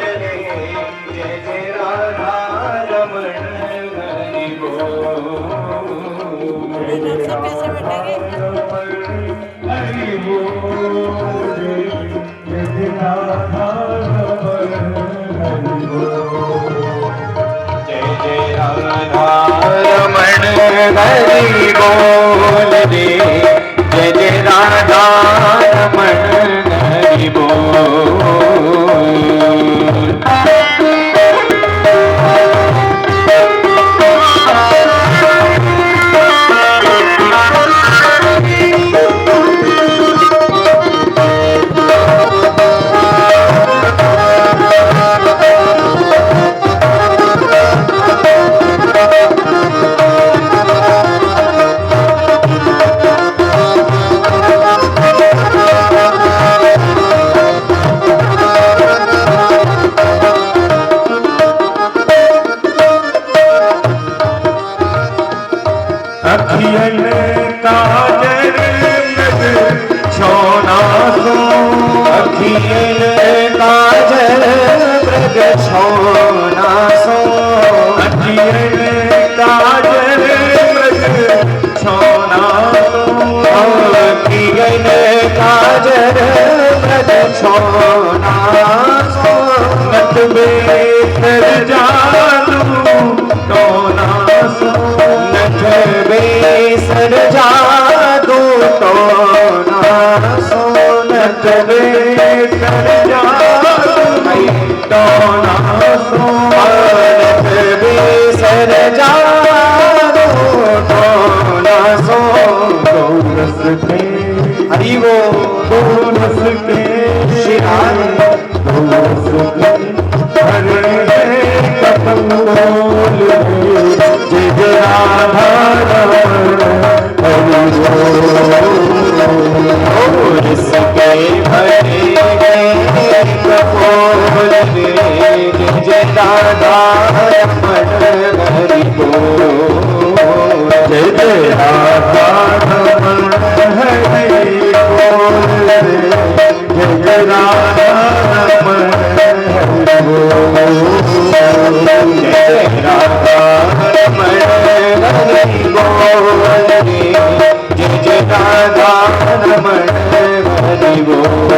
रे जय जय राधा रमण हरि बोल। सब कैसे बैठेंगे? हरि बोल रे जय जय राधा रमण हरि बोल। जय जय राधा रमण हरि बोल रे जय जय राधा रमण हरि बोल। अखियन काजल मृग छोना सो। अखियन काजल मृग छोना सो। अखियन काजल मृग छोना सो। अखियन काजल मृग छोना सो। नट बेतर जादू टोना सो। नट बेसर जादू टोना सो। नट बेसर जादू टोना सो। नट बेसर जादू टोना सो। गौरस के हरि वो गौरस के शिराय गौरस के हरे कपंगोल जय जय राधा रमण हरि बोल। इसके भरे कपोल रे जय जय राधा रमण हरि बोल। जय जय राधा रमण हरि बोल रे जय जय राधा रमण हरि बोल। जय जय राधा रमण हरि बोल रे जय जय राधा रमण हरि बोल।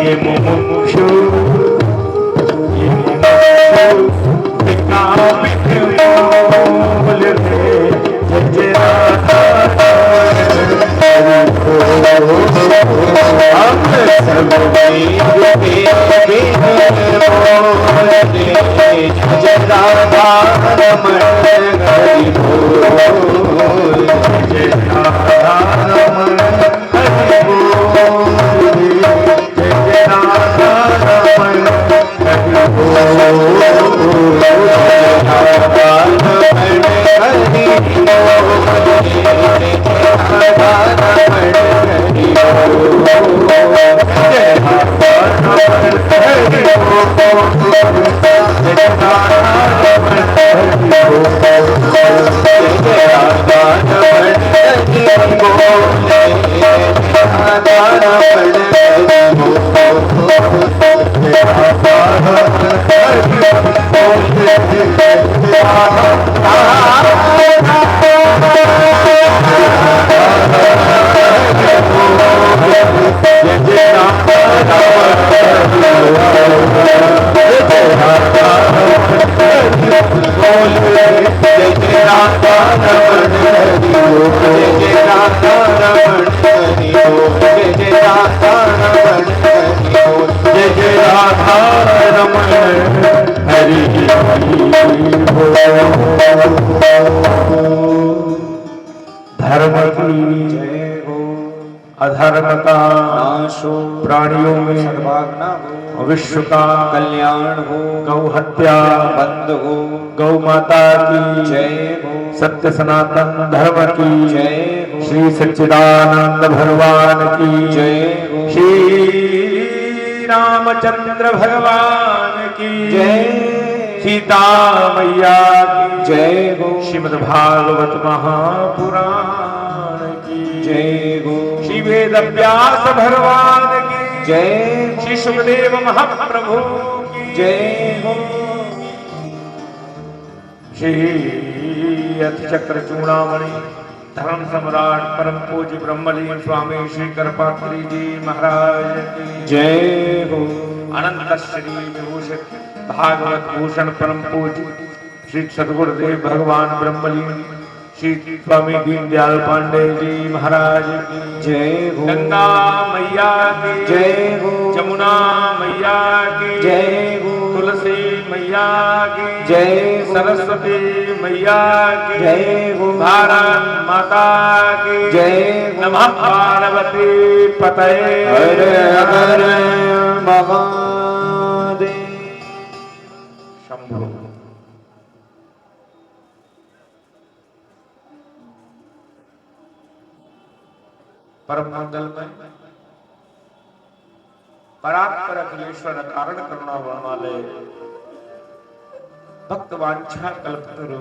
ये मुमुक्षु Hare धर्म की जय हो, अधर्म का नाश हो, प्राणियों में सद्भाव न हो, विश्व का कल्याण हो, गौ हत्या बंद हो, गौ माता की जय हो, सत्य सनातन धर्म की जय हो, श्री सच्चिदानंद भगवान की जय हो, श्री रामचंद्र भगवान की जय, सीता मैया की जय हो, श्रीमद् भागवत महापुराण की जय हो, श्री वेद व्यास भगवान की जय, श्री सुखदेव महाप्रभु की जय हो, श्री अतिचक्र चूड़ामणि धर्म सम्राट परम पूज्य ब्रह्मलीन स्वामी श्री करपात्री जी महाराज की जय हो, अनंत श्री विभूषित भागवत भूषण परम पूज्य श्री सद्गुरुदेव भगवान ब्रह्मलीन श्री स्वामी दीनदयाल पांडे जी महाराज की जय हो, गंगा मैया की जय हो, जमुना मैया की जय हो, तुलसी मैया की जय, सरस्वती मैया की जय हो, भारत माता की जय, नमः पार्वती पतये हर हर महादेव शंभो। परम मंगलमय परात्पर अखिलेश्वर कारण करुणा वाले भक्त वांछा कल्पतरु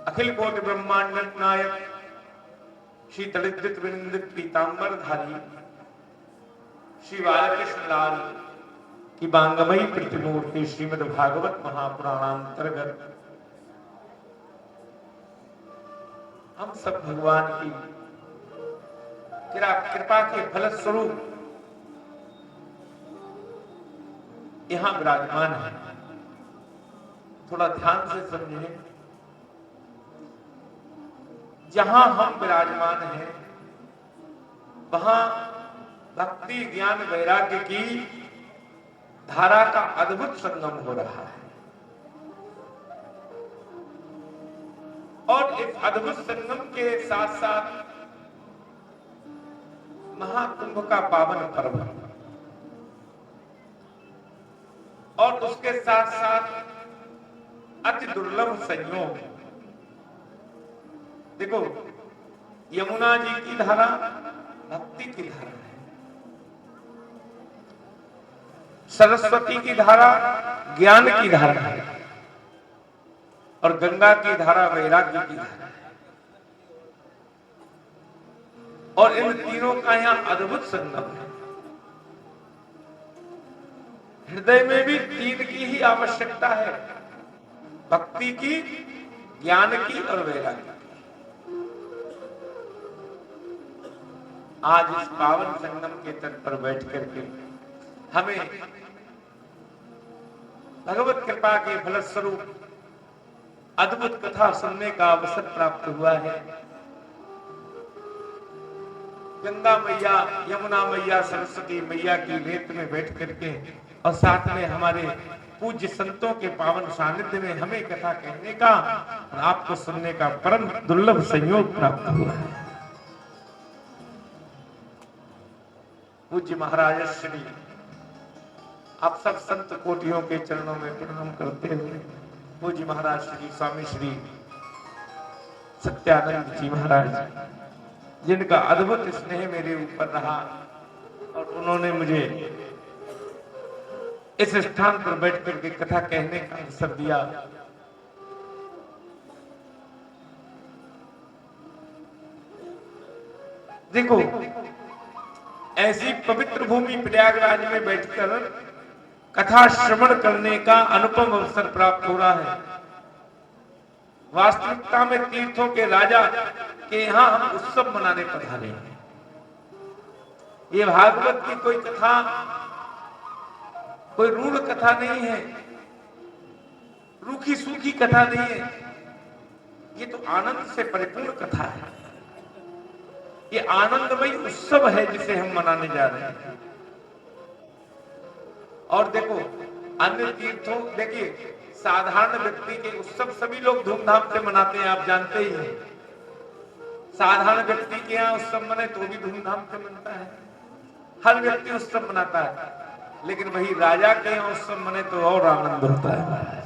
अखिल कोटि ब्रह्मांड नायक श्री दलित वृंद पीतांबर धारी श्री बालकृष्ण लाल की बांगमयी प्रतिमूर्ति श्रीमद् भागवत महापुराणांतर्गत हम सब भगवान की कृपा के फल स्वरूप यहां विराजमान है। थोड़ा ध्यान से समझें, जहां हम विराजमान हैं वहां भक्ति ज्ञान वैराग्य की धारा का अद्भुत संगम हो रहा है और इस अद्भुत संगम के साथ साथ महाकुंभ का पावन पर्व और उसके साथ साथ अति दुर्लभ संयोग। देखो, यमुना जी की धारा भक्ति की धारा है, सरस्वती की धारा ज्ञान की धारा है और गंगा की धारा वैराग्य की धारा है और इन तीनों का यहां अद्भुत संगम है। हृदय में भी तीन की ही आवश्यकता है, भक्ति की, ज्ञान की और वैराग्य की। आज इस पावन संगम के तट पर बैठ करके हमें भगवत कृपा के फलस्वरूप अद्भुत कथा सुनने का अवसर प्राप्त हुआ है। गंगा मैया, यमुना मैया, सरस्वती मैया की रेत में बैठ करके और साथ में हमारे पूज्य संतों के पावन सानिध्य में हमें कथा कहने का और आपको सुनने का परम दुर्लभ संयोग प्राप्त हुआ है। पूज्य महाराज श्री आप सब संत कोटियों के चरणों में प्रणाम करते हुए पूज्य महाराज श्री स्वामी श्री सत्यानंद जी महाराज, जिनका अद्भुत स्नेह मेरे ऊपर रहा और उन्होंने मुझे इस स्थान पर बैठ करके कथा कहने का अवसर दिया। देखो, ऐसी पवित्र भूमि प्रयागराज में बैठकर कथा श्रवण करने का अनुपम अवसर प्राप्त हो रहा है। वास्तविकता में तीर्थों के राजा के यहां हम उत्सव मनाने पधारे हैं। ये भागवत की कोई कथा, कोई रूढ़ कथा नहीं है, रूखी सूखी कथा नहीं है। ये तो आनंद से परिपूर्ण कथा है। ये आनंदमय उत्सव है जिसे हम मनाने जा रहे हैं। और देखो, अन्य तीर्थों, देखिए साधारण व्यक्ति के उत्सव सभी लोग धूमधाम से मनाते हैं, आप जानते ही हैं। साधारण व्यक्ति के यहाँ उत्सव मने तो भी धूमधाम से मनता है, हर व्यक्ति उत्सव मनाता है। लेकिन वही राजा के यहाँ उत्सव मने तो और आनंद होता है महाराज।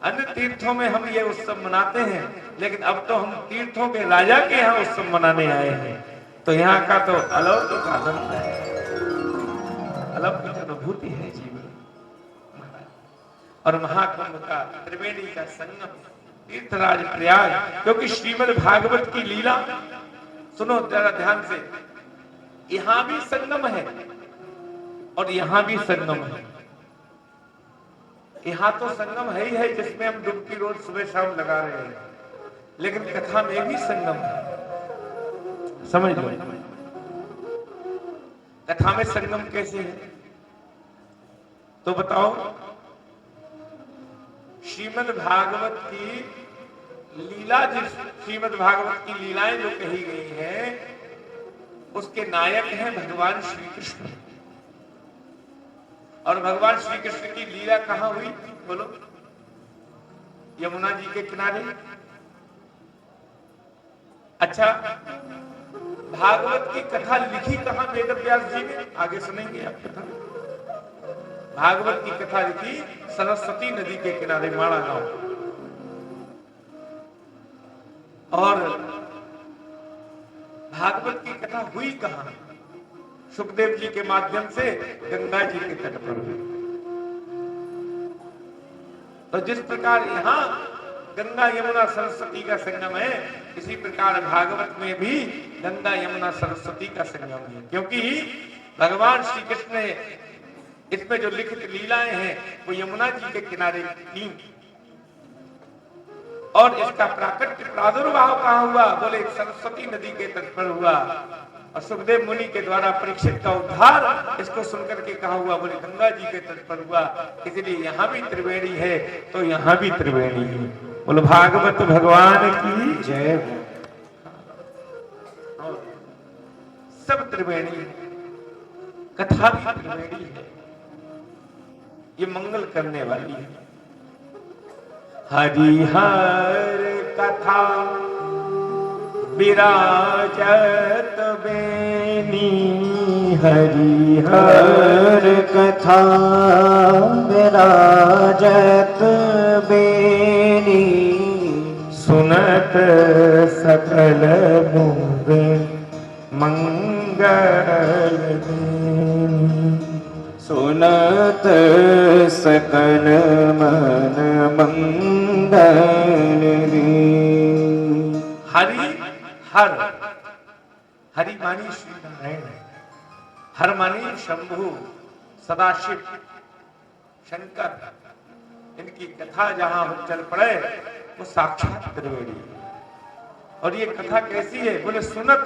अन्य तीर्थों में हम ये उत्सव मनाते हैं, लेकिन अब तो हम तीर्थों के राजा के यहाँ उत्सव मनाने आए हैं, तो यहाँ का तो अलौकिक आनंद है, अलौकिक अनुभूति है जीवन। और महाकुंभ का, त्रिवेणी का संगम, तीर्थराज प्रयाग, क्योंकि श्रीमद् भागवत की लीला सुनो जरा ध्यान से। यहां भी संगम है और यहां भी संगम है। यहां तो संगम है ही है, जिसमें हम डुबकी रोज सुबह शाम लगा रहे हैं, लेकिन कथा में भी संगम है। समझ लो, कथा में संगम कैसे है तो बताओ। श्रीमद् भागवत की लीला, जिस श्रीमद् भागवत की लीलाएं जो कही गई हैं, उसके नायक हैं भगवान श्री कृष्ण। और भगवान श्री कृष्ण की लीला कहां हुई बोलो? यमुना जी के किनारे। अच्छा, भागवत की कथा लिखी कहां? वेद व्यास जी ने, आगे सुनेंगे आप कथा। भागवत की कथा लिखी सरस्वती नदी के किनारे, माणा गांव। और भागवत की कथा हुई कहां? सुखदेव जी के माध्यम से गंगा जी के तट पर हुई। तो जिस प्रकार यहां गंगा यमुना सरस्वती का संगम है, इसी प्रकार भागवत में भी गंगा यमुना सरस्वती का संगम है। क्योंकि भगवान श्री कृष्ण ने इसमें जो लिखित लीलाएं हैं वो यमुना जी के किनारे की। और इसका प्राकट्य प्रादुर्भाव कहां हुआ? बोले सरस्वती नदी के तट पर हुआ। और सुखदेव मुनि के द्वारा परीक्षित का उद्धार इसको सुनकर के कहा हुआ? बोले गंगा जी के तट पर हुआ। इसलिए यहां भी त्रिवेणी है तो यहां भी त्रिवेणी है। बोलो भागवत भगवान की जय हो। सब त्रिवेणी है, कथा भी त्रिवेणी है, ये मंगल करने वाली है। हरिहर कथा विराजत बेनी, हरिहर कथा विराजत बेनी, सुनत सकल मुग मंगल देनी, सुनत सकल मन मंगल देनी। हरि हर, हरि मानी श्री नारायण, हर मानी शंभु सदाशिव शंकर। इनकी कथा जहां चल पड़े वो साक्षात त्रिवेणी। और ये कथा कैसी है? बोले सुनत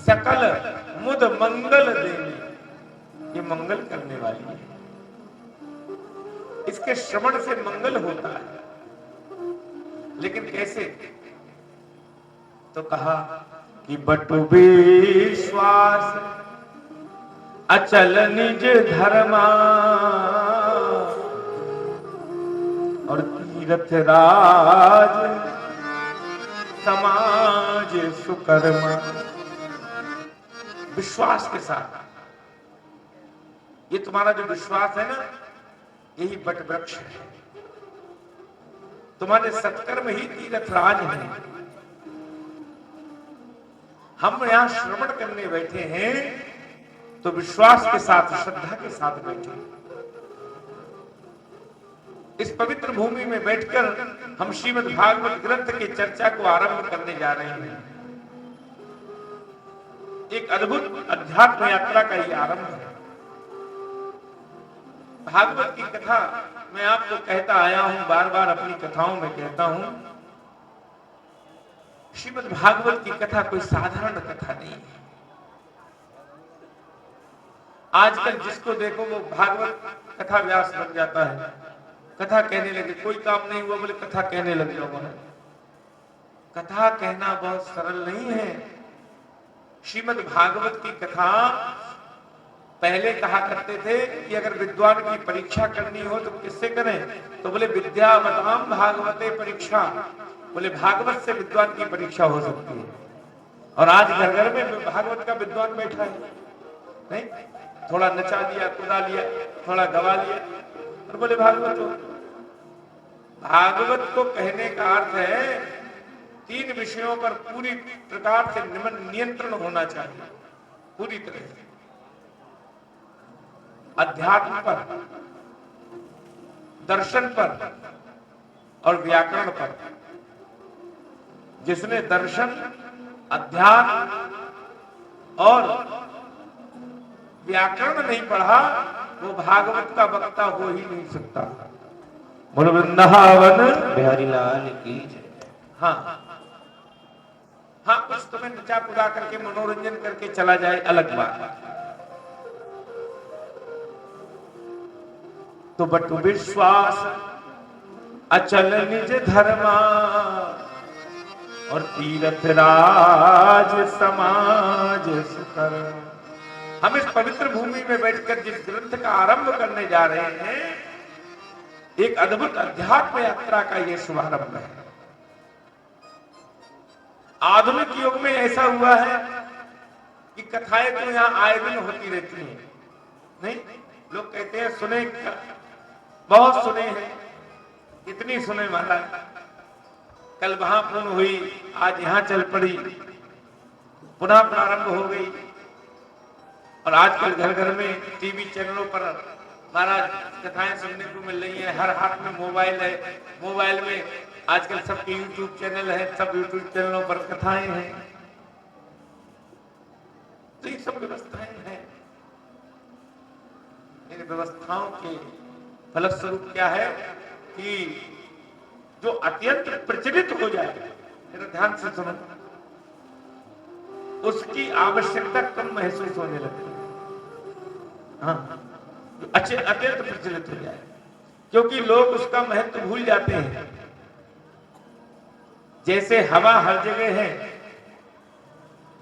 सकल मुद मंगल देनी, ये मंगल करने वाली है। इसके श्रवण से मंगल होता है। लेकिन कैसे? तो कहा कि बटु विश्वास अचल निज धर्मा, और तीर्थ राज समाज सुकर्मा। विश्वास के साथ, ये तुम्हारा जो विश्वास है ना, यही बट वृक्ष है। तुम्हारे सत्कर्म ही तीर्थ राज है। हम यहां श्रवण करने बैठे हैं तो विश्वास के साथ, श्रद्धा के साथ बैठे। इस पवित्र भूमि में बैठकर हम श्रीमद् भागवत ग्रंथ की चर्चा को आरंभ करने जा रहे हैं। एक अद्भुत अध्यात्म यात्रा का ये आरंभ है। भागवत की कथा मैं आपको कहता आया हूं, बार बार अपनी कथाओं में कहता हूं, श्रीमद् भागवत की कथा कोई साधारण कथा नहीं है। आजकल जिसको देखो वो भागवत कथा व्यास बन जाता है, कथा कहने लगे, कोई काम नहीं हुआ बोले कथा कहने लग लोगों ने। कथा कहना बहुत सरल नहीं है। श्रीमद् भागवत की कथा पहले कहा करते थे कि अगर विद्वान की परीक्षा करनी हो तो किससे करें, तो बोले विद्यावताम भागवते परीक्षा, बोले भागवत से विद्वान की परीक्षा हो सकती है। और आज घर घर में भागवत का विद्वान बैठा है, नहीं, थोड़ा नचा लिया, कुदा लिया, थोड़ा गवा लिया और बोले भागवत हो। भागवत को कहने का अर्थ है 3 विषयों पर पूरी प्रकार से नियंत्रण होना चाहिए, पूरी तरह से। अध्यात्म पर, दर्शन पर और व्याकरण पर। जिसने दर्शन, अध्यात्म और व्याकरण नहीं पढ़ा वो भागवत का वक्ता हो ही नहीं सकता। बोलो वृंदावन बिहारी लाल की जय। हाँ हाँ, कुछ तुम्हें नचा कुदा करके मनोरंजन करके चला जाए अलग बात, तो बट विश्वास अचल निज धर्मा और तीरथ राज समाज सुकर। हम इस पवित्र भूमि में बैठकर जिस ग्रंथ का आरंभ करने जा रहे हैं, एक अद्भुत अध्यात्म यात्रा का यह शुभारंभ है। आधुनिक युग में ऐसा हुआ है कि कथाएं तो यहां आए दिन होती रहती हैं, नहीं, लोग कहते हैं सुने, बहुत सुने हैं, इतनी सुने महाराज, कल वहां फोन हुई, आज यहां चल पड़ी, पुनः प्रारंभ हो गई। और आजकल घर घर में टीवी चैनलों पर महाराज कथाएं सुनने को मिल रही है। हर हाथ में मोबाइल है, मोबाइल में आजकल सबके यूट्यूब चैनल है, सब यूट्यूब चैनलों पर कथाएं हैं। तो ये सब व्यवस्थाएं हैं। इन व्यवस्थाओं के फलस्वरूप क्या है कि जो अत्यंत प्रचलित हो जाए, मेरा ध्यान से सुनो, उसकी आवश्यकता कम महसूस होने लगती है। हाँ, अत्यंत प्रचलित हो जाए, क्योंकि लोग उसका महत्व भूल जाते हैं। जैसे हवा हर जगह है,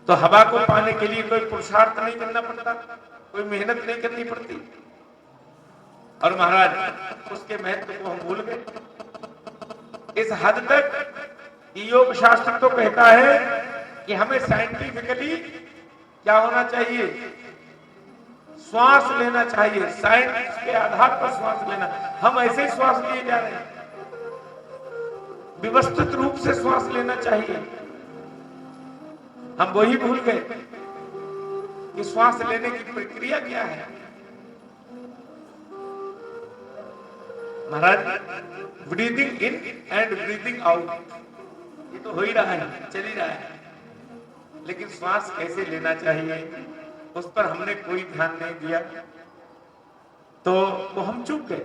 तो हवा को पाने के लिए कोई पुरुषार्थ नहीं करना पड़ता, कोई मेहनत नहीं करनी पड़ती। और महाराज उसके महत्व को हम भूल गए इस हद तक। योग शास्त्र तो कहता है कि हमें साइंटिफिकली क्या होना चाहिए, श्वास लेना चाहिए, साइंस के आधार पर श्वास लेना। हम ऐसे ही श्वास लिए जा रहे हैं, व्यवस्थित रूप से श्वास लेना चाहिए। हम वही भूल गए कि श्वास लेने की प्रक्रिया क्या है। महाराज breathing in and breathing out, ये तो हो ही रहा है, चल ही रहा है, लेकिन श्वास कैसे लेना चाहिए उस पर हमने कोई ध्यान नहीं दिया, तो वो हम चूक गए।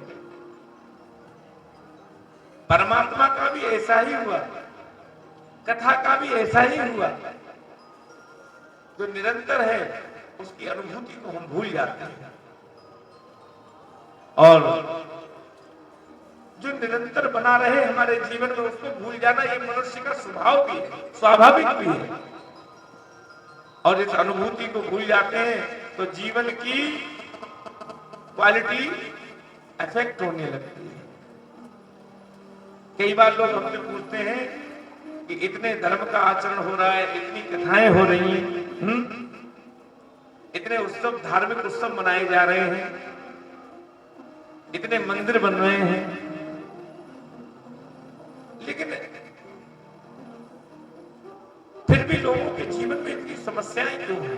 परमात्मा का भी ऐसा ही हुआ, कथा का भी ऐसा ही हुआ। जो निरंतर है उसकी अनुभूति को हम भूल जाते हैं, और जो निरंतर बना रहे हमारे जीवन में उसको भूल जाना ये मनुष्य का स्वभाव भी है, स्वाभाविक भी है। और इस अनुभूति को भूल जाते हैं तो जीवन की क्वालिटी अफेक्ट होने लगती है। कई बार लोग हमसे पूछते हैं कि इतने धर्म का आचरण हो रहा है, इतनी कथाएं हो रही हैं, इतने उत्सव, धार्मिक उत्सव मनाए जा रहे हैं, इतने मंदिर बन रहे हैं, लेकिन फिर भी लोगों के जीवन में इतनी समस्याएं क्यों हैं?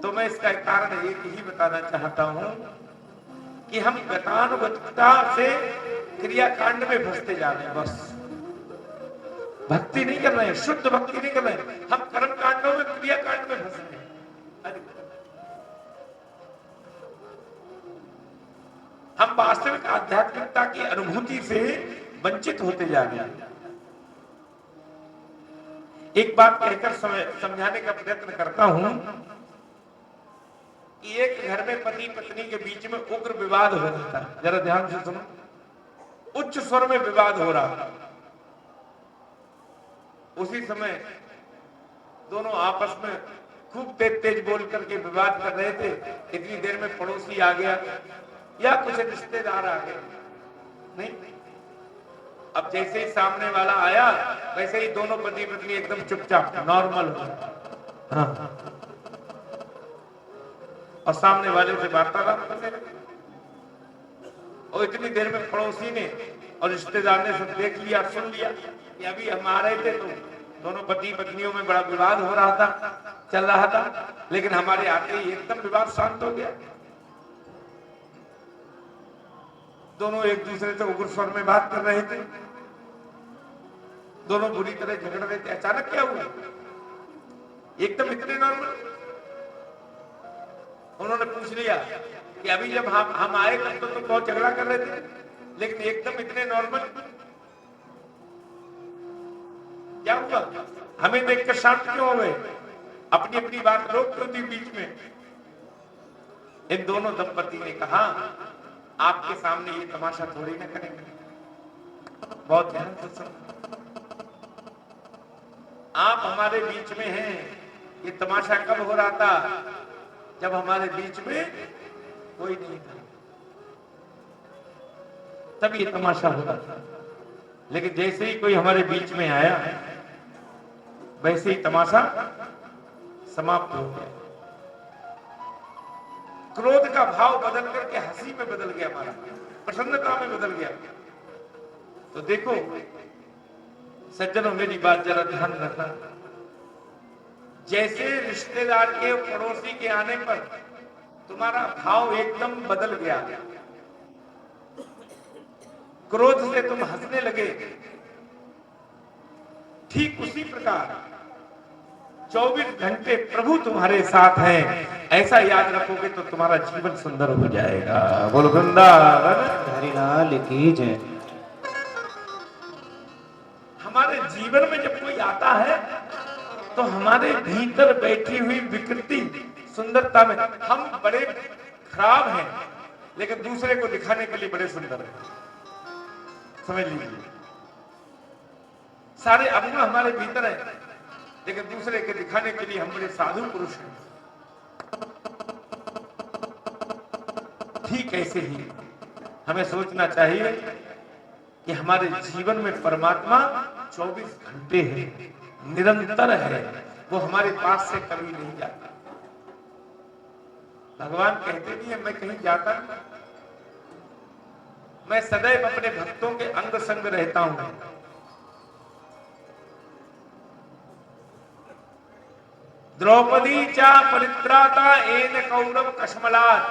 तो मैं इसका कारण एक ही बताना चाहता हूं कि हम गतानुगतिकता से क्रियाकांड में फंसते जा रहे हैं। बस भक्ति नहीं कर रहे हैं, शुद्ध भक्ति नहीं कर रहे हैं, हम कर्म कांडों में क्रियाकांड में फंस रहे हैं। हम वास्तविक आध्यात्मिकता की अनुभूति से वंचित होते जा रहे हैं। एक बात कहकर समझाने का प्रयत्न करता हूं कि एक घर में पति पत्नी के बीच में उग्र विवाद हो रहा था। जरा ध्यान से सुनो, उच्च स्वर में विवाद हो रहा था। उसी समय दोनों आपस में खूब तेज तेज बोल करके विवाद कर रहे थे। इतनी देर में पड़ोसी आ गया या कुछ रिश्तेदार आ गए। नहीं, अब जैसे ही सामने वाला आया वैसे ही दोनों पति पत्नी एकदम चुपचाप नॉर्मल हो गए। हाँ। और सामने वाले से वार्तालाप करने लगे। और इतनी देर में पड़ोसी ने और रिश्तेदार ने सब देख लिया, सुन लिया कि अभी हम आ रहे थे तो दोनों पति पत्नियों में बड़ा विवाद हो रहा था, चल रहा था, लेकिन हमारे आते ही एकदम विवाद शांत हो गया। दोनों एक दूसरे से उग्र स्वर में बात कर रहे थे, दोनों बुरी तरह झगड़ रहे थे। अचानक क्या हुआ? एकदम इतने नॉर्मल। उन्होंने पूछ लिया कि अभी जब हम आए तब तो तुम बहुत झगड़ा कर रहे थे, लेकिन एकदम इतने नॉर्मल क्या हुआ? हमें देखकर शांत क्यों हो गए? अपनी अपनी बात रोक क्यों दी बीच में? इन दोनों दंपति ने कहा, आपके सामने ये तमाशा थोड़ी ना करेंगे, बहुत ध्यान से सुनो। आप हमारे बीच में हैं। ये तमाशा कब हो रहा था? जब हमारे बीच में कोई नहीं था, तब ये तमाशा होता था। लेकिन जैसे ही कोई हमारे बीच में आया वैसे ही तमाशा समाप्त हो गया। क्रोध का भाव बदल करके हंसी में बदल गया, हमारा प्रसन्नता में बदल गया। तो देखो सज्जनों, मेरी बात जरा ध्यान रखना। जैसे रिश्तेदार के पड़ोसी के आने पर तुम्हारा भाव एकदम बदल गया, क्रोध से तुम हंसने लगे, ठीक उसी प्रकार 24 घंटे प्रभु तुम्हारे साथ हैं, ऐसा याद रखोगे तो तुम्हारा जीवन सुंदर हो जाएगा। बोलो वृंदावन हरिलाल की जय। हमारे जीवन में जब कोई आता है तो हमारे भीतर बैठी हुई विकृति सुंदरता में हम बड़े खराब हैं, लेकिन दूसरे को दिखाने के लिए बड़े सुंदर हैं। समझ लीजिए, सारे अवगुण हमारे भीतर है, लेकिन दूसरे के दिखाने के लिए हम बड़े साधु पुरुष हैं। ठीक ऐसे ही हमें सोचना चाहिए कि हमारे जीवन में परमात्मा 24 घंटे है, निरंतर है, वो हमारे पास से कभी नहीं जाता। भगवान कहते भी है, मैं कहीं जाता नहीं, मैं सदैव अपने भक्तों के अंग संग रहता हूं। द्रौपदी चा परित्राता एन कौरव कश्मलात्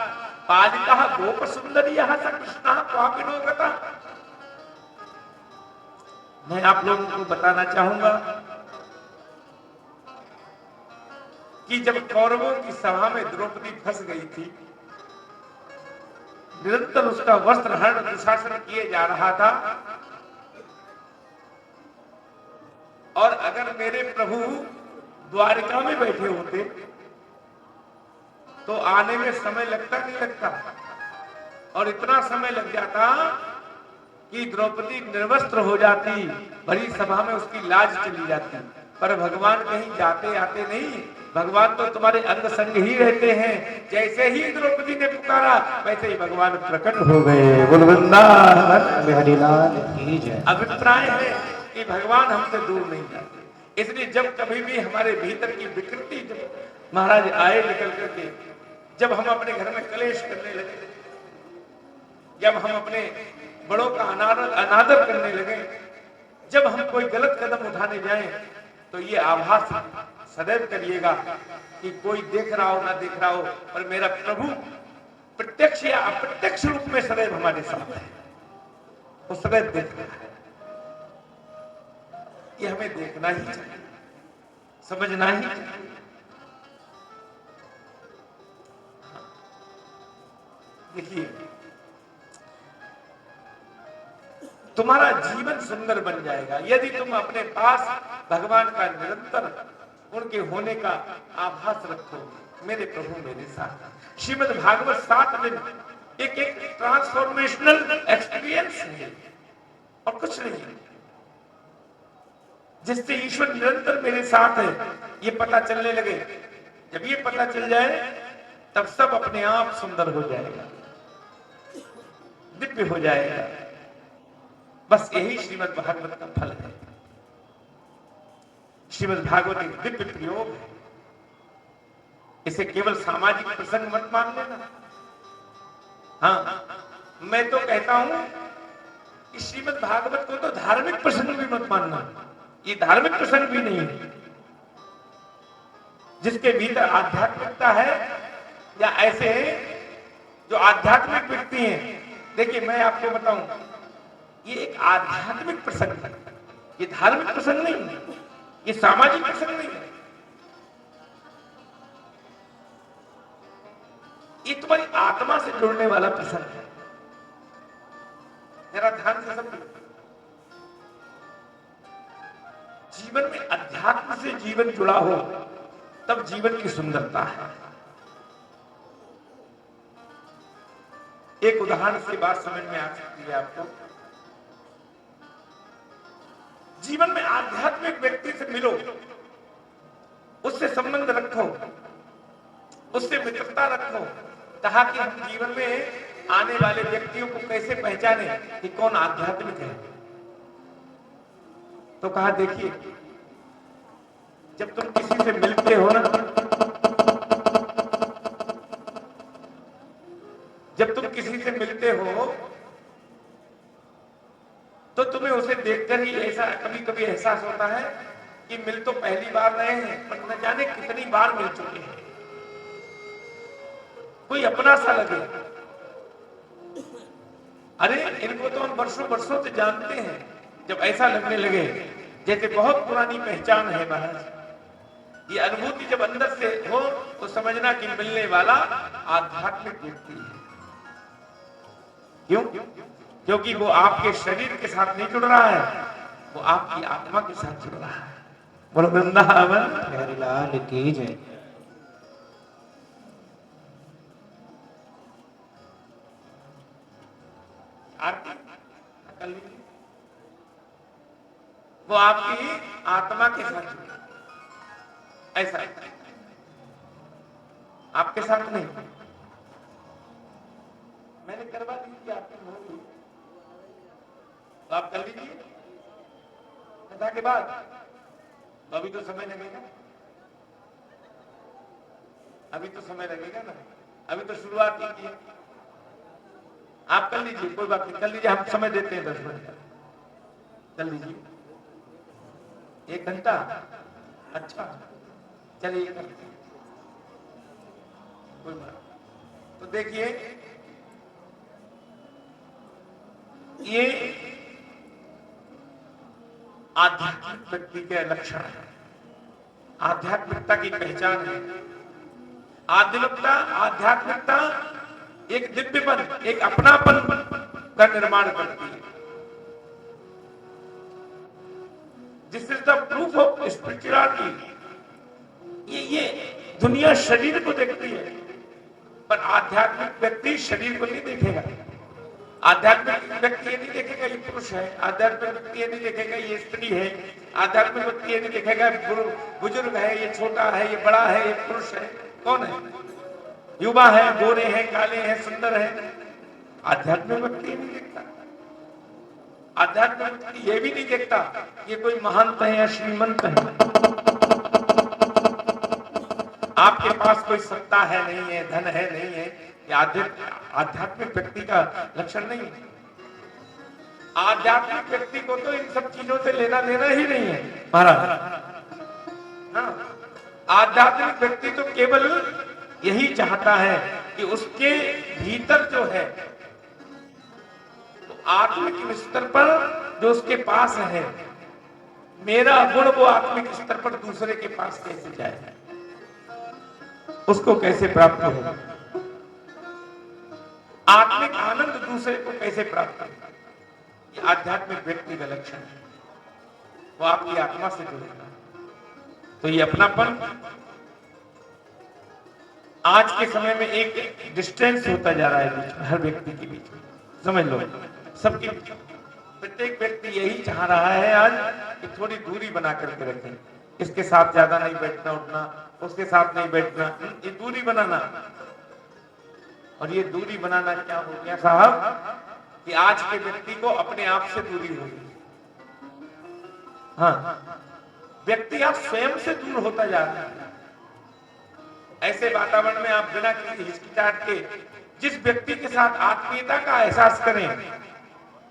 पालितः गोप सुंदरियः स कृष्णः क्वापिनो गतः। मैं आप लोगों को बताना चाहूंगा कि जब कौरवों की सभा में द्रौपदी फंस गई थी, निरंतर उसका वस्त्र हरण दुशासन किए जा रहा था, और अगर मेरे प्रभु द्वारिका में बैठे होते तो आने में समय लगता नहीं लगता, और इतना समय लग जाता कि द्रौपदी निर्वस्त्र हो जाती, बड़ी सभा में उसकी लाज चली जाती। पर भगवान कहीं जाते आते नहीं, भगवान तो तुम्हारे अंग संग ही रहते हैं। जैसे ही द्रौपदी ने पुकारा वैसे ही भगवान प्रकट हो गए। बोल वृंदावन हरिलाल की जय। अभिप्राय है कि भगवान हमसे दूर नहीं जाते। इसलिए जब कभी भी हमारे भीतर की विकृति जब महाराज आए निकल करके, जब हम अपने घर में कलेश करने लगे, जब हम अपने बड़ों का अनादर करने लगे, जब हम कोई गलत कदम उठाने जाएं, तो ये आभास सदैव करिएगा कि कोई देख रहा हो ना देख रहा हो, पर मेरा प्रभु प्रत्यक्ष या अप्रत्यक्ष रूप में सदैव हमारे साथ है, वो सदैव देख रहा है। ये हमें देखना ही चाहिए, समझना ही चाहिए। देखिए, तुम्हारा जीवन सुंदर बन जाएगा यदि तुम अपने पास भगवान का निरंतर उनके होने का आभास रखोगे। मेरे प्रभु मेरे साथ। श्रीमद् भागवत 7 दिन एक ट्रांसफॉर्मेशनल एक्सपीरियंस है और कुछ नहीं है, जिससे ईश्वर निरंतर मेरे साथ है ये पता चलने लगे। जब ये पता चल जाए तब सब अपने आप सुंदर हो जाएगा, दिव्य हो जाएगा। बस यही श्रीमद् भागवत का फल है। श्रीमद् भागवत एक दिव्य प्रयोग है, इसे केवल सामाजिक प्रसंग मत मान लेना। हाँ, मैं तो कहता हूं कि श्रीमद् भागवत को तो धार्मिक प्रसंग भी मत मानना। ये धार्मिक प्रसंग भी नहीं है, जिसके भीतर आध्यात्मिकता है या ऐसे जो आध्यात्मिक व्यक्ति हैं। देखिए, मैं आपको बताऊं, ये एक आध्यात्मिक प्रसंग है, ये धार्मिक प्रसंग नहीं है, ये सामाजिक प्रसंग नहीं है। ये तुम्हारी आत्मा से जुड़ने वाला प्रसंग है। जरा ध्यान से समझो, जीवन में अध्यात्म से जीवन जुड़ा हो तब जीवन की सुंदरता है। एक उदाहरण से बात समझ में आ सकती है आपको। जीवन में आध्यात्मिक व्यक्ति से मिलो, उससे संबंध रखो, उससे मित्रता रखो, ताकि हम जीवन में आने वाले व्यक्तियों को कैसे पहचाने कि कौन आध्यात्मिक है। तो कहा, देखिए, जब तुम किसी से मिलते हो ना, जब तुम किसी से मिलते हो तो तुम्हें उसे देखकर ही ऐसा कभी कभी एहसास होता है कि मिल तो पहली बार रहे हैं, पर न जाने कितनी बार मिल चुके हैं। कोई अपना सा लगे, अरे इनको तो हम वर्षों वर्षों से जानते हैं। जब ऐसा लगने लगे जैसे बहुत पुरानी पहचान है महाराज, ये अनुभूति जब अंदर से हो तो समझना कि मिलने वाला आध्यात्मिक व्यक्ति है। क्यों? क्योंकि वो आपके शरीर के साथ नहीं जुड़ रहा है, वो आपकी आत्मा के साथ जुड़ रहा है। बोलो वृंदावन बिहारी लाल की जय। आरती कर लीजिए, वो आपकी आत्मा के साथ जुड़ा, ऐसा आपके साथ नहीं। मैंने करवा दी थी, आपकी होगी तो आप कर लीजिए कथा के बाद। तो अभी तो समय लगेगा, अभी तो समय लगेगा ना, अभी तो शुरुआत ही की। आप कर लीजिए, कोई बात नहीं, कर लीजिए, हम समय देते हैं 10 मिनट, कर लीजिए 1 घंटा। अच्छा चलिए, कोई बात। तो देखिए, ये आध्यात्मिक व्यक्ति के लक्षण है, आध्यात्मिकता की पहचान है। आध्यात्मिकता एक दिव्यपन, एक अपनापन का निर्माण करती है। This is the proof of spirituality. ये दुनिया शरीर को देखती है, पर आध्यात्मिक व्यक्ति शरीर को नहीं देखेगा। आध्यात्मिक व्यक्ति ये नहीं देखेगा ये पुरुष है, आध्यात्मिक व्यक्ति ये नहीं देखेगा ये स्त्री है, आध्यात्मिक व्यक्ति ये नहीं देखेगा बुजुर्ग है, ये छोटा है, ये बड़ा है, ये पुरुष है। कौन है? युवा है, गोरे हैं, काले हैं, सुंदर है। आध्यात्मिक व्यक्ति नहीं देखता। आध्यात्मिक व्यक्ति ये भी नहीं देखता ये कोई महंत है या श्रीमंत है, आपके पास कोई सत्ता है नहीं है, धन है नहीं है। आध्यात्मिक व्यक्ति का लक्षण नहीं है। आध्यात्मिक व्यक्ति को तो इन सब चीजों से लेना देना ही नहीं है महाराज। हाँ, आध्यात्मिक व्यक्ति तो केवल यही चाहता है कि उसके भीतर जो है तो आत्मिक स्तर पर जो उसके पास है, मेरा गुण वो आत्मिक स्तर पर दूसरे के पास कैसे जाए, उसको कैसे प्राप्त हो, आत्मिक आनंद दूसरे को कैसे प्राप्त हो। ये आध्यात्मिक व्यक्ति का लक्षण है, वो आपकी आत्मा से जुड़ेगा। तो ये अपनापन आज के समय में एक डिस्टेंस होता जा रहा है बीच में, हर व्यक्ति के बीच में, समझ लो सबके बीच में। प्रत्येक व्यक्ति यही चाह रहा है आज कि थोड़ी दूरी बना करके रखें, इसके साथ ज्यादा नहीं बैठना उठना, उसके साथ नहीं बैठना, ये दूरी बनाना। और ये दूरी बनाना क्या हो गया साहब कि आज के व्यक्ति को अपने आप से दूरी हो गई। हाँ, व्यक्ति आप स्वयं से दूर होता जा रहा है। ऐसे वातावरण में आप बिना किसी हिचकिचाहट के जिस व्यक्ति के साथ आत्मीयता का एहसास करें,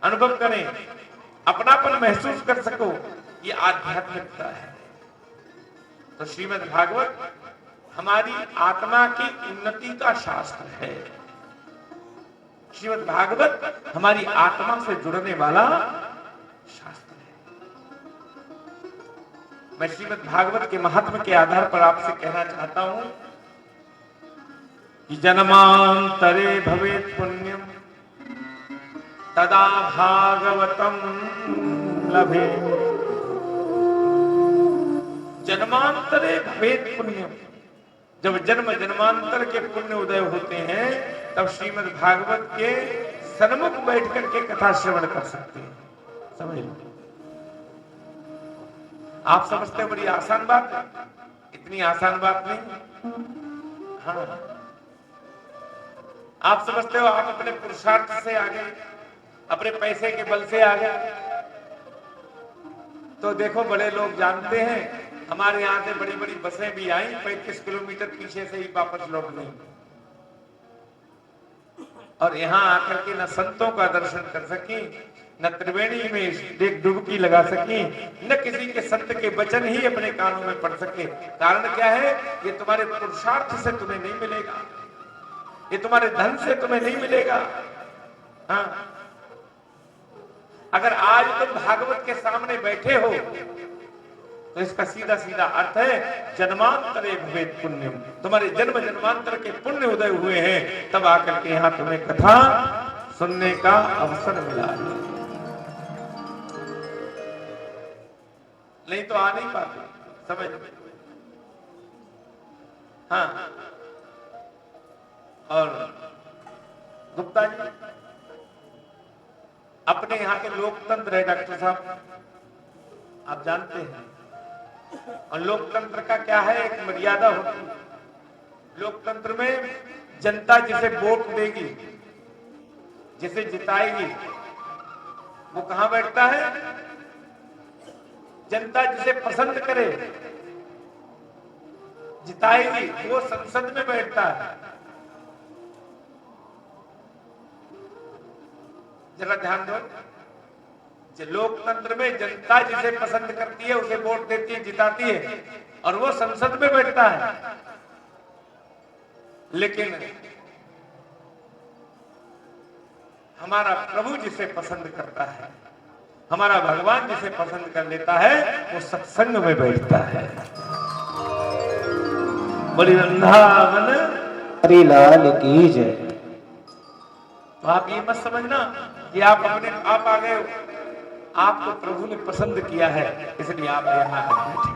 अनुभव करें, अपनापन महसूस कर सको, ये आध्यात्मिकता है। तो श्रीमद् भागवत हमारी आत्मा की उन्नति का शास्त्र है। श्रीमद् भागवत हमारी आत्मा से जुड़ने वाला शास्त्र है। मैं श्रीमद् भागवत के महत्व के आधार पर आपसे कहना चाहता हूं कि जन्मांतरे भवेत् पुण्यम तदा भागवतम लभे। जन्मांतरे भवेत् पुण्यम, जब जन्म जन्मांतर के पुण्य उदय होते हैं तब श्रीमद् भागवत के सन्मुख बैठ करके कथा श्रवण कर सकते हैं। समझ लो, आप समझते हो बड़ी आसान बात है, इतनी आसान बात नहीं। हाँ, आप समझते हो आप अपने पुरुषार्थ से आगे, अपने पैसे के बल से आगे। तो देखो बड़े लोग जानते हैं, हमारे यहां से बड़ी बड़ी बसें भी आई, 35 किलोमीटर पीछे से ही वापस लौट गई, और यहां आकर के न संतों का दर्शन कर सकी, न त्रिवेणी में एक डुबकी लगा सकी, न किसी के संत के वचन ही अपने कानों में पढ़ सके। कारण क्या है? ये तुम्हारे पुरुषार्थ से तुम्हें नहीं मिलेगा, ये तुम्हारे धन से तुम्हें नहीं मिलेगा। हाँ, अगर आज तुम भागवत के सामने बैठे हो तो इसका सीधा सीधा अर्थ है जन्मांतरे भवेत् पुण्यम, तुम्हारे जन्म जन्मांतर के पुण्य उदय हुए हैं, तब आकर के यहां तुम्हें कथा सुनने का अवसर मिला है। नहीं तो आ नहीं पाते, समझ। हाँ, और गुप्ता जी अपने यहाँ के लोकतंत्र है डॉक्टर साहब, आप जानते हैं। और लोकतंत्र का क्या है, एक मर्यादा होती है। लोकतंत्र में जनता जिसे वोट देगी, जिसे जिताएगी, वो कहां बैठता है? जनता जिसे पसंद करे, जिताएगी, वो संसद में बैठता है। जरा ध्यान दो, लोकतंत्र में जनता जिसे पसंद करती है उसे वोट देती है, जिताती है, और वो संसद में बैठता है। लेकिन हमारा प्रभु जिसे पसंद करता है, हमारा भगवान जिसे पसंद कर लेता है, वो सत्संग में बैठता है। बड़ी वृंदावन हरि लाल की जय। तो आप ये मत समझना कि आप अपने आप आ गए, आपको प्रभु ने पसंद किया है इसलिए आप यहाँ बैठे।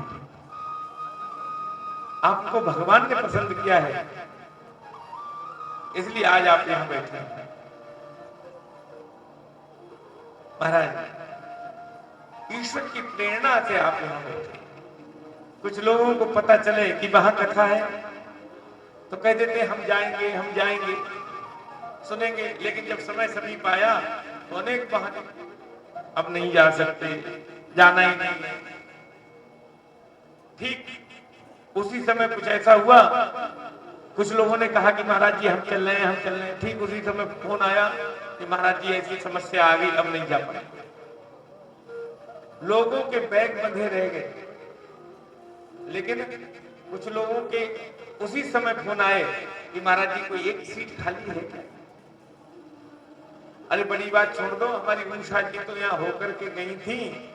आपको भगवान ने पसंद किया है इसलिए आज आप यहाँ बैठे हैं। महाराज, ईश्वर की प्रेरणा से आप यहाँ बैठे। कुछ लोगों को पता चले कि वहां कथा है तो कह देते हम जाएंगे, हम जाएंगे, सुनेंगे, लेकिन जब समय समीप आया तो अनेक बहाने, अब नहीं जा सकते, जाना ही नहीं है। ठीक उसी समय कुछ ऐसा हुआ, कुछ लोगों ने कहा कि महाराज जी हम चल रहे हैं, हम चल रहे हैं। ठीक उसी समय फोन आया कि महाराज जी ऐसी समस्या आ गई, अब नहीं जा पाए। लोगों के बैग बंधे रह गए, लेकिन कुछ लोगों के उसी समय फोन आए कि महाराज जी कोई एक सीट खाली है क्या? अरे बड़ी बात छोड़ दो, हमारी उषा जी तो यहाँ होकर के गई थी,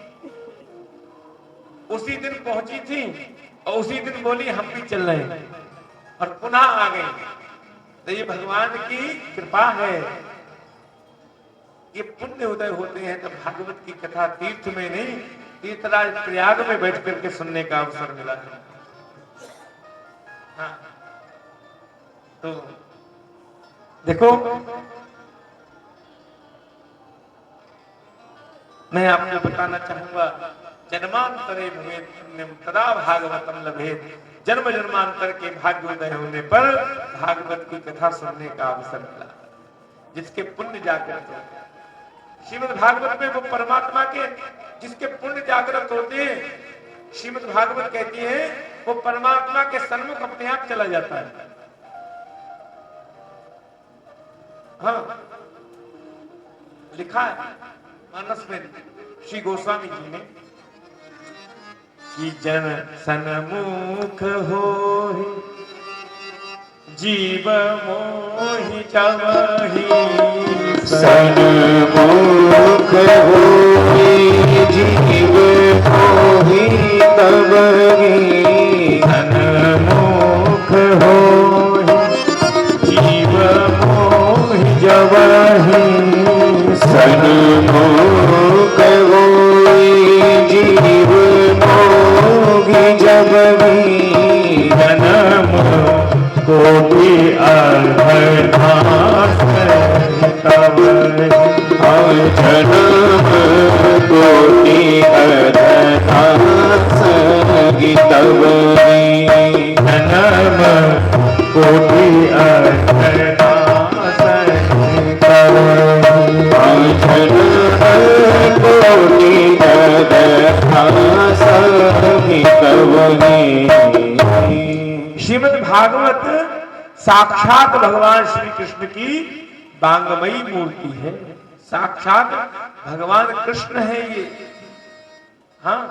उसी दिन पहुंची थी और उसी दिन बोली हम भी चल रहे हैं और पुनः आ गई। तो ये भगवान की कृपा है। ये पुण्य उदय होते हैं जब भागवत की कथा तीर्थ में नहीं, तीर्थराज प्रयाग में बैठ करके सुनने का अवसर मिला है। हाँ। तो देखो, मैं आपको बताना चाहूंगा, जन्मांतरे भवेत् पुण्यम तदा भागवतम लभेत। जन्म जन्मांतर के भाग्योदय होने पर भागवत की कथा सुनने का अवसर मिला, जिसके पुण्य जागृत होते हैं। श्रीमद् भागवत में वो परमात्मा के जिसके पुण्य जागृत होते हैं, श्रीमद् भागवत कहती है वो परमात्मा के सन्मुख अपने आप चला जाता है। हाँ, लिखा है मानस में श्री गोस्वामी जी ने कि जन सन्मुख होहि जीव मोहि चवहि, सन्मुख होहि जीव मोहि तवहि, सन्मुख होहि जीव मोहि जवहि, सन्मुख होहि जीव मोहि जवहि, जन्म कोटि अर्घास तवहि, जन्म कोटि अर्घास तवहि, जन्म कोटि अर्घास तवहि, जन्म कोटि अर्घास तवहि। श्रीमद् भागवत साक्षात भगवान श्री कृष्ण की वांगमयी मूर्ति है। साक्षात भगवान कृष्ण है ये। हाँ,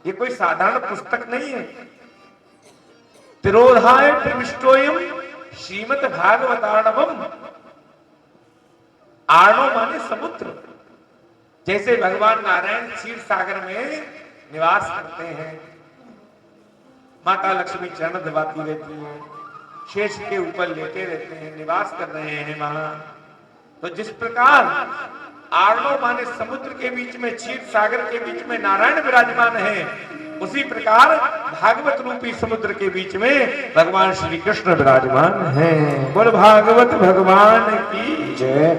ये कोई साधारण पुस्तक नहीं है। तिरोधाय प्रविष्टोयम श्रीमद् भागवतार्णवम। आर्णव माने समुद्र। जैसे भगवान नारायण क्षीर सागर में निवास करते हैं, माता लक्ष्मी चरण दबाती रहती है, शेष के ऊपर लेटे रहते हैं, निवास कर रहे हैं वहां। तो जिस प्रकार आर्णव माने समुद्र के बीच में, क्षीर सागर के बीच में नारायण विराजमान है, उसी प्रकार भागवत रूपी समुद्र के बीच में भगवान श्री कृष्ण विराजमान है। बोल भागवत भगवान की जय।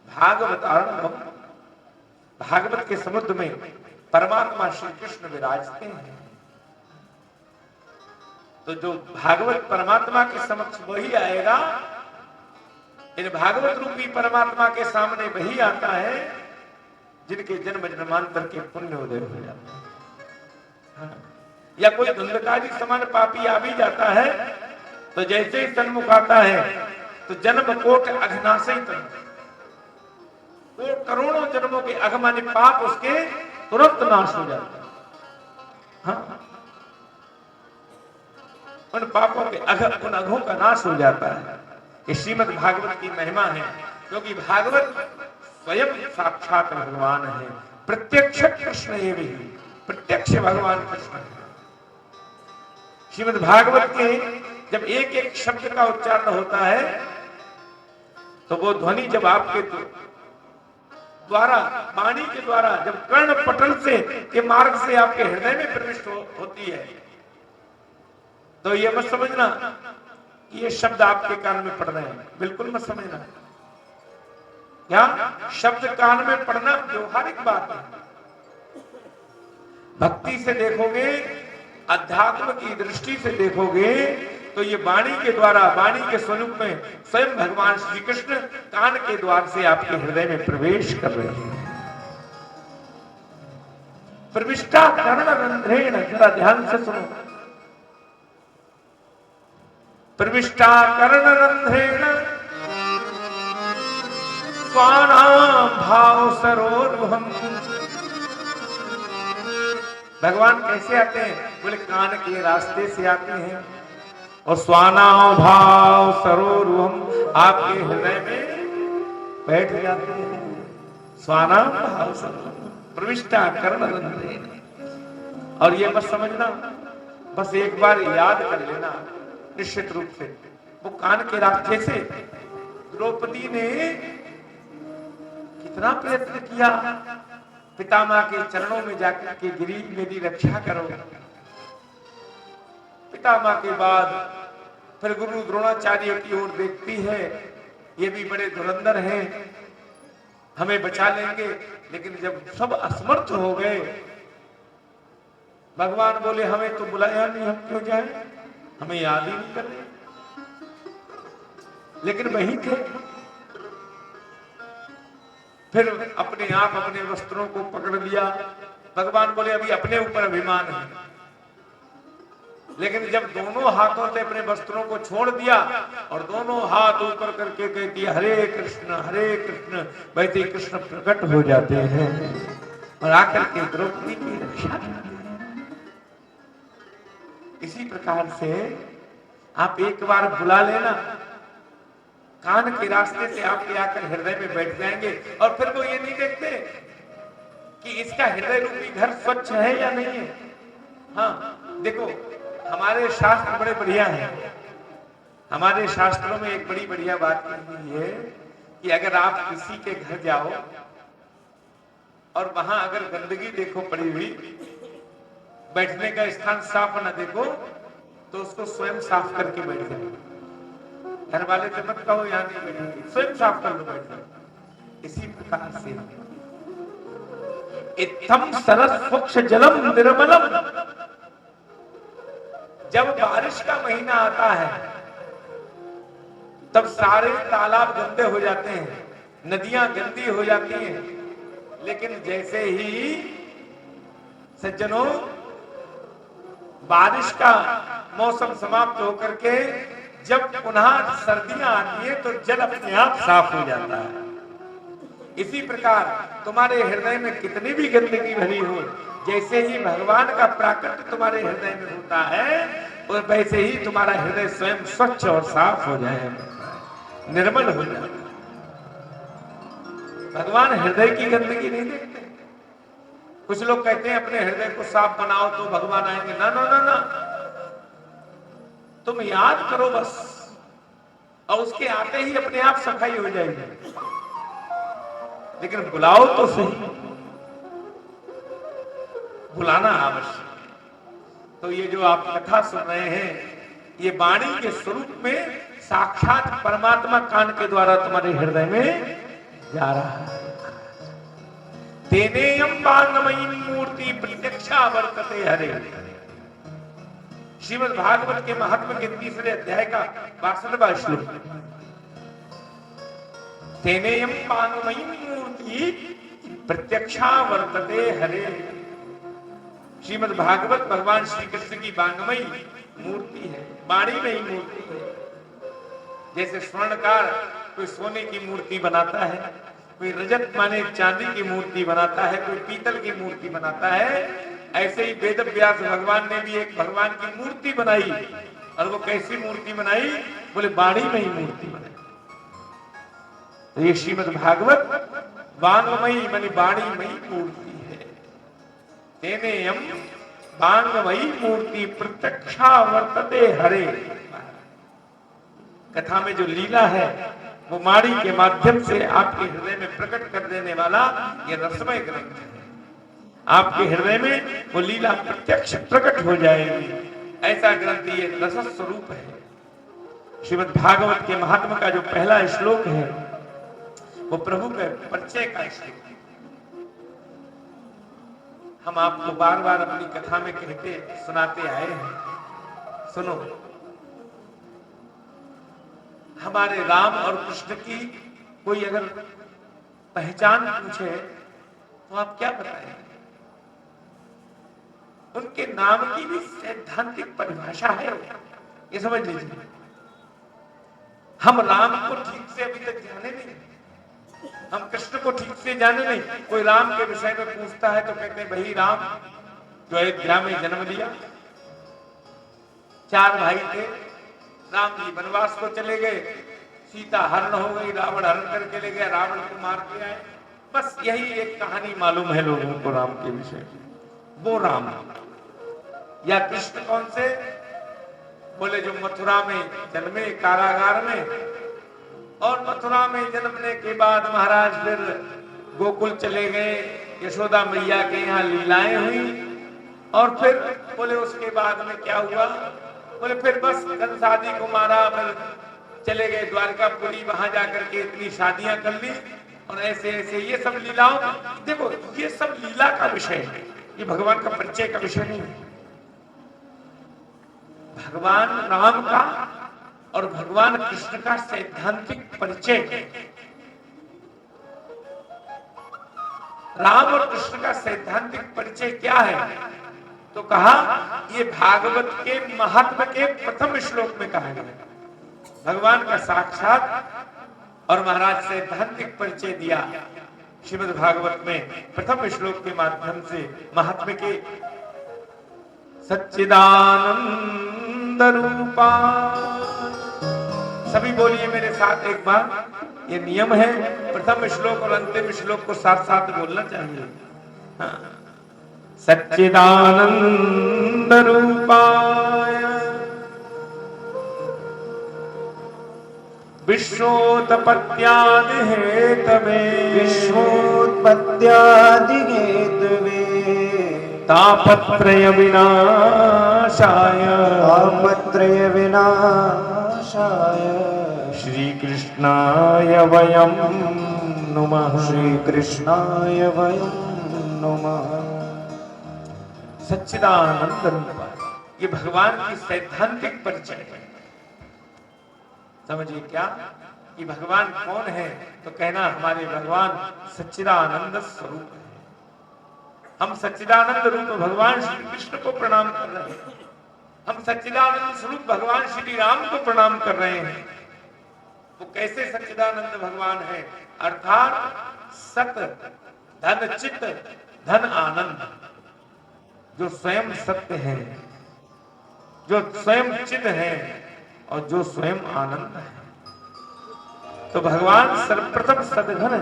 भागवत आर्णव, भागवत के समुद्र में परमात्मा श्री कृष्ण विराजते हैं। तो जो भागवत परमात्मा के समक्ष वही आएगा, इन भागवत रूपी परमात्मा के सामने वही आता है जिनके जन्म जन्मांतर के पुण्य उदय हो जाते हैं। हाँ। या कोई धुंधकारी समान पापी आ भी जाता है तो जैसे ही सन्मुख आता है तो जन्म कोट अघनाशय तक, करोड़ों जन्मों के अघ माने पाप उसके तुरंत नाश हो जाता है। हाँ, उन पापों के उन अघों का नाश हो जाता है। ये श्रीमद् भागवत की महिमा है, क्योंकि भागवत स्वयं साक्षात भगवान है। प्रत्यक्ष कृष्ण एवं, प्रत्यक्ष भगवान कृष्ण है। श्रीमद् भागवत के जब एक एक शब्द का उच्चारण होता है तो वो ध्वनि जब आपके द्वारा, वाणी के द्वारा, जब कर्ण पटल से के मार्ग से आपके हृदय में प्रविष्ट होती है, तो ये मत समझना कि ये शब्द आपके कान में पड़ रहे हैं। बिल्कुल मत समझना। क्या शब्द कान में पड़ना व्यवहारिक बात है। भक्ति से देखोगे, अध्यात्म की दृष्टि से देखोगे तो ये वाणी के द्वारा, वाणी के स्वरूप में स्वयं भगवान श्री कृष्ण कान के द्वार से आपके हृदय में प्रवेश कर रहे हैं। प्रविष्टा कर्णरंध्रेण, जरा ध्यान से सुनो। प्रविष्टा कर्णरंध्रेण स्वानाम भाव सरोरुहम। भगवान कैसे आते हैं? बोले कान के रास्ते से आते हैं। और स्वानाओ भाव सरोरुहम आपके हृदय में बैठ जाते हैं। स्वानाओ भाव सरोरुहम प्रविष्टा कर्ण रंध्रेण। और ये बस समझना, बस एक बार याद कर लेना निश्चित रूप से, वो कान के रास्ते से द्रौपदी ने कितना प्रयत्न किया, पितामह के चरणों में जाकर के गिरी मेरी रक्षा करो। पितामह के बाद फिर गुरु द्रोणाचार्य की ओर देखती है, ये भी बड़े धुरंधर हैं, हमें बचा लेंगे। लेकिन जब सब असमर्थ हो गए, भगवान बोले हमें तो बुलाया नहीं, हम क्यों जाए, हमें याद ही नहीं कर रहे। लेकिन वही थे। फिर अपने आप अपने वस्त्रों को पकड़ लिया। भगवान बोले अभी अपने ऊपर अभिमान है। लेकिन जब दोनों हाथों से अपने वस्त्रों को छोड़ दिया और दोनों हाथ ऊपर करके कहती हरे कृष्ण, वैसे कृष्ण प्रकट हो जाते हैं और आकर के द्रौपदी की रक्षा करते हैं। इसी प्रकार से आप एक बार बुला लेना, कान के रास्ते से आपके आकर हृदय में बैठ जाएंगे। और फिर वो ये नहीं देखते कि इसका हृदय रूपी घर स्वच्छ है या नहीं है। हाँ देखो, हमारे शास्त्र बड़े बढ़िया हैं। हमारे शास्त्रों में एक बड़ी बढ़िया बात कही है कि अगर आप किसी के घर जाओ और वहां अगर गंदगी देखो पड़ी हुई, बैठने का स्थान साफ न देखो, तो उसको स्वयं साफ करके बैठ जाओ। घर वाले से मत कहो यहां नहीं बैठेंगे, स्वयं साफ कर लो, बैठ जाओ। इसी प्रकार से इत्थम सरस्वच्छ जलम निर्मलम, जब बारिश का महीना आता है तब सारे तालाब गंदे हो जाते हैं, नदियां गंदी हो जाती हैं। लेकिन जैसे ही सज्जनों बारिश का मौसम समाप्त होकर के जब पुनः सर्दियां आती है तो जल अपने आप साफ हो जाता है। इसी प्रकार तुम्हारे हृदय में कितनी भी गंदगी भरी हो, जैसे ही भगवान का प्राकट्य तुम्हारे हृदय में होता है और वैसे ही तुम्हारा हृदय स्वयं स्वच्छ और साफ हो जाए, निर्मल हो जाए। भगवान हृदय की गंदगी नहीं देखते। कुछ लोग कहते हैं अपने हृदय को साफ बनाओ तो भगवान आएंगे। ना ना ना ना, तुम याद करो बस, और उसके आते ही अपने आप सफाई हो जाएगी। लेकिन बुलाओ तो सही, बुलाना आवश्यक। तो ये जो आप कथा सुन रहे हैं, ये वाणी के स्वरूप में साक्षात परमात्मा कान के द्वारा तुम्हारे हृदय में जा रहा है। तेनेयम वाङ्मयीं मूर्ति प्रत्यक्षा वर्तते हरे। श्रीमद् भागवत के महात्म्य के 3रे अध्याय का 62वां श्लोक। तेनेयम वाङ्मयीं मूर्ति प्रत्यक्षा वर्तते हरे। श्रीमद् भागवत भगवान श्री कृष्ण की वाङ्मयी मूर्ति है, वाणी में ही मूर्ति है। जैसे स्वर्णकार कोई सोने की मूर्ति बनाता है, कोई रजत माने चांदी की मूर्ति बनाता है, कोई पीतल की मूर्ति बनाता है, ऐसे ही वेद व्यास भगवान ने भी एक भगवान की मूर्ति बनाई। और वो कैसी मूर्ति बनाई? बोले वाणी में ही मूर्ति बनाई। तो ये श्रीमद् भागवत वाङ्मयी माने वाणीमयी मूर्ति है। तेनेयम वाङ्मयी मूर्ति प्रत्यक्षा वर्तते हरे। कथा में जो लीला है वो वाणी के माध्यम से आपके हृदय में प्रकट कर देने वाला ये रसमय ग्रंथ है। आपके हृदय में वो लीला प्रत्यक्ष प्रकट हो जाएगी, ऐसा ग्रंथ ये रस स्वरूप है। श्रीमद् भागवत के महात्मा का जो पहला श्लोक है वो प्रभु के परिचय का श्लोक है। हम आपको बार बार अपनी कथा में कहते सुनाते आए हैं, सुनो। हमारे राम और कृष्ण की कोई अगर पहचान पूछे तो आप क्या बताएंगे? उनके नाम की भी सैद्धांतिक परिभाषा है, ये समझ लीजिए। हम राम को ठीक से अभी तक जाने नहीं, हम कृष्ण को ठीक से जाने नहीं। कोई राम के विषय में पूछता है तो कहते हैं वही राम जो अयोध्या में जन्म लिया, 4 भाई थे, राम जी वनवास को चले गए, सीता हरण हो गई, रावण हरण करके ले गया, रावण को मार के आए। बस यही एक कहानी मालूम है लोगों को राम के विषय में। वो राम या कृष्ण कौन से? बोले जो मथुरा में जन्मे कारागार में, और मथुरा में जन्मने के बाद महाराज फिर गोकुल चले गए, यशोदा मैया के यहाँ लीलाएं हुई, और फिर बोले उसके बाद में क्या हुआ? बोले फिर बस कंसादी को मारा, फिर चले गए द्वारकापुरी, वहां जाकर के इतनी शादियां कर ली, और ऐसे ऐसे ये सब लीलाओं। देखो ये सब लीला का विषय है, ये भगवान का परिचय का विषय नहीं है। भगवान राम का और भगवान कृष्ण का सैद्धांतिक परिचय। राम और कृष्ण का सैद्धांतिक परिचय क्या है? तो कहा ये भागवत के महात्म के प्रथम श्लोक में कहा गया। भगवान का साक्षात और महाराज सैद्धांतिक परिचय दिया श्रीमद् भागवत में प्रथम श्लोक के माध्यम से महात्म के। सच्चिदानंद रूपा, सभी बोलिए मेरे साथ एक बार, ये नियम है, प्रथम श्लोक और अंतिम श्लोक को साथ साथ बोलना चाहिए। हाँ। सच्चिदानंद रूपाय विश्वोत्पत्त्यादि हेतवे, विश्वोत्पत्त्यादि हेतवे, तापत्रय विनाशाय, तापत्रय विनाशाय, श्री कृष्णाय वयं नुमः, श्री कृष्णाय वयं नुमः। सच्चिदानंद रूप, ये भगवान की सैद्धांतिक परिचय है। समझिए क्या कि भगवान कौन है? तो कहना हमारे भगवान सच्चिदानंद स्वरूप है। हम सच्चिदानंद रूप भगवान श्री कृष्ण को प्रणाम कर रहे हैं, हम सच्चिदानंद स्वरूप भगवान श्री राम को प्रणाम कर रहे हैं। वो कैसे सच्चिदानंद भगवान है? अर्थात सत धन चित धन आनंद, जो स्वयं सत्य है, जो स्वयं चित है और जो स्वयं आनंद है। तो भगवान सर्वप्रथम सदघन है।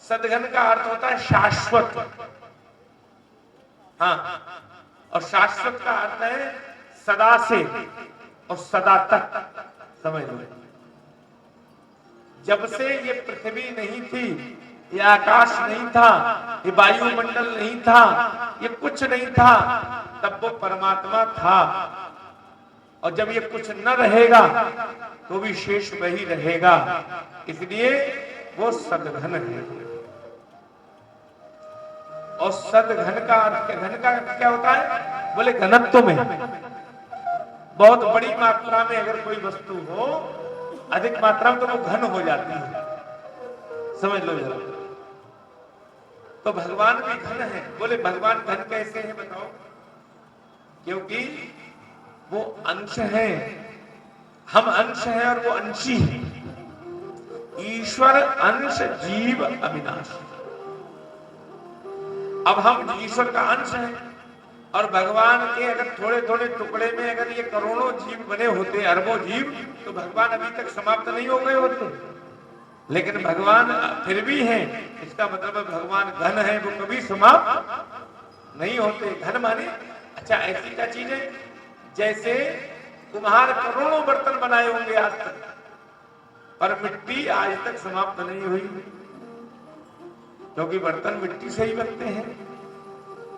सदघन का अर्थ होता है शाश्वत। हाँ, और शाश्वत का अर्थ है सदा से और सदा तक। समझ लो, जब से ये पृथ्वी नहीं थी, ये आकाश नहीं था, ये वायुमंडल नहीं था, ये कुछ नहीं था, तब वो परमात्मा था। और जब ये कुछ न रहेगा तो भी शेष वही रहेगा, इसलिए वो सदघन है। और सदघन का अर्थ, घन का क्या होता है? बोले घनत्व में, बहुत बड़ी मात्रा में अगर कोई वस्तु हो, अधिक मात्रा में, तो वो घन हो जाती है। समझ लो जरा। तो भगवान भी घन है। बोले भगवान घन कैसे है बताओ? क्योंकि वो अंश है, हम अंश हैं और वो अंशी है। ईश्वर अंश जीव अविनाशी। अब हम ईश्वर का अंश हैं, और भगवान के अगर थोड़े थोड़े टुकड़े में अगर ये करोड़ों जीव बने होते, अरबों जीव, तो भगवान अभी तक समाप्त नहीं हो गए होते। लेकिन भगवान फिर भी हैं, इसका मतलब है भगवान घन है, वो कभी समाप्त नहीं होते। घन माने अच्छा ऐसी क्या चीज है? जैसे कुम्हार करोड़ों बर्तन बनाए होंगे आज तक, पर मिट्टी आज तक समाप्त नहीं हुई, क्योंकि बर्तन मिट्टी से ही बनते हैं,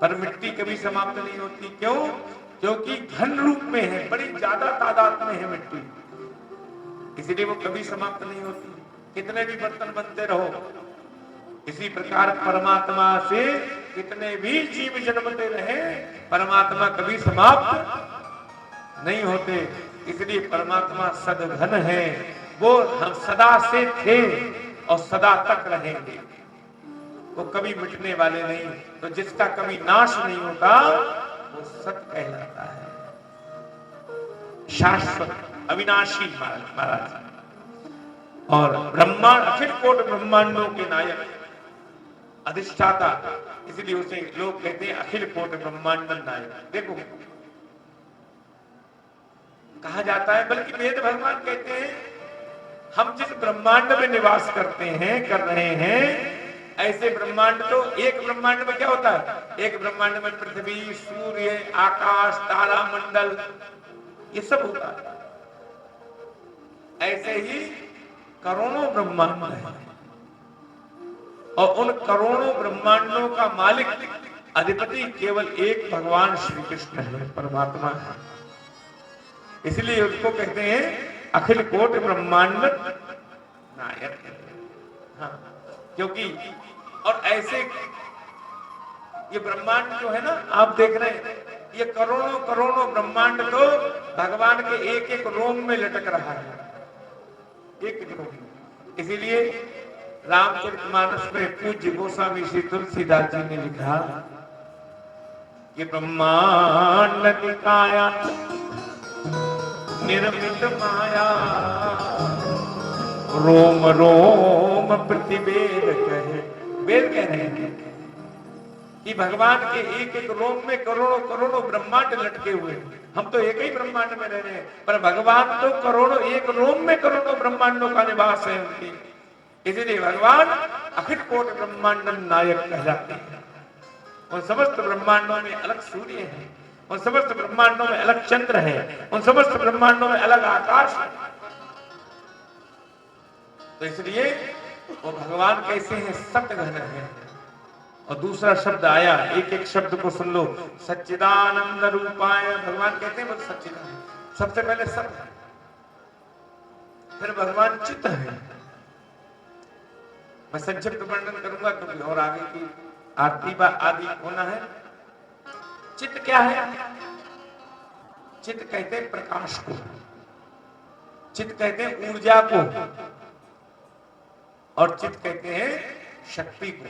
पर मिट्टी कभी समाप्त नहीं होती। क्यों? क्योंकि घन रूप में है, बड़ी ज्यादा तादाद में है मिट्टी, इसलिए वो कभी समाप्त नहीं होती। कितने भी बर्तन बनते रहो, इसी प्रकार परमात्मा से कितने भी जीव जन्मते रहे, परमात्मा कभी समाप्त नहीं होते। इसलिए परमात्मा सदघन है, वो हम सदा से थे और सदा तक रहेंगे, वो कभी मिटने वाले नहीं। तो जिसका कभी नाश नहीं होता वो सत कहलाता है, शाश्वत अविनाशी महाराज। और ब्रह्मांड, अखिल कोट ब्रह्मांडों के नायक, अधिष्ठाता, इसलिए उसे लोग कहते हैं अखिल कोट ब्रह्मांड नायक। देखो कहा जाता है, बल्कि वेद भगवान कहते हैं हम जिस ब्रह्मांड में निवास करते हैं, कर रहे हैं, ऐसे ब्रह्मांड तो एक ब्रह्मांड में क्या होता है, एक ब्रह्मांड में पृथ्वी, सूर्य, आकाश, तारा मंडल, ये सब होता है। ऐसे ही करोड़ों ब्रह्मांड है और उन करोड़ों ब्रह्मांडों का मालिक, अधिपति केवल एक भगवान श्री कृष्ण है, परमात्मा है। इसलिए उसको कहते हैं अखिल कोटि ब्रह्मांड नायक। हाँ, क्योंकि और ऐसे ये ब्रह्मांड जो है ना, आप देख रहे हैं, ये करोड़ों करोड़ों ब्रह्मांड तो भगवान के एक एक रोम में लटक रहा है, एक एक रोम में। इसीलिए रामचरितमानस में पूज्य गोस्वामी श्री तुलसीदास जी ने लिखा कि ब्रह्मांड निकाया निर्मित माया, रोम रोम प्रतिवेद कहे। वेद कह रहे हैं कि भगवान के एक एक रोम में करोड़ों करोड़ों ब्रह्मांड लटके हुए हैं। हम तो एक ही ब्रह्मांड में रह रहे हैं, पर भगवान तो करोड़ों, एक रोम में करोड़ों ब्रह्मांडों का निवास है उनके। इसलिए भगवान अखिल कोटि ब्रह्मांड नायक कहलाते हैं। उन समस्त ब्रह्मांडों में अलग सूर्य है, उन समस्त ब्रह्मांडों में अलग चंद्र है, उन समस्त ब्रह्मांडों में अलग आकाश है। तो इसलिए वो भगवान कैसे हैं, सतघन है। और दूसरा शब्द आया, एक एक शब्द को सुन लो, सच्चिदानंद रूपाय। भगवान कहते हैं वो सच्चिदानंद, सबसे पहले सत है, फिर भगवान चित्त है। मैं संक्षिप्त वर्णन करूंगा क्योंकि और आगे की आरती आदि होना है। चित्त क्या है? चित्त कहते हैं प्रकाश को, चित्त कहते हैं ऊर्जा को, और चित्त कहते हैं शक्ति को।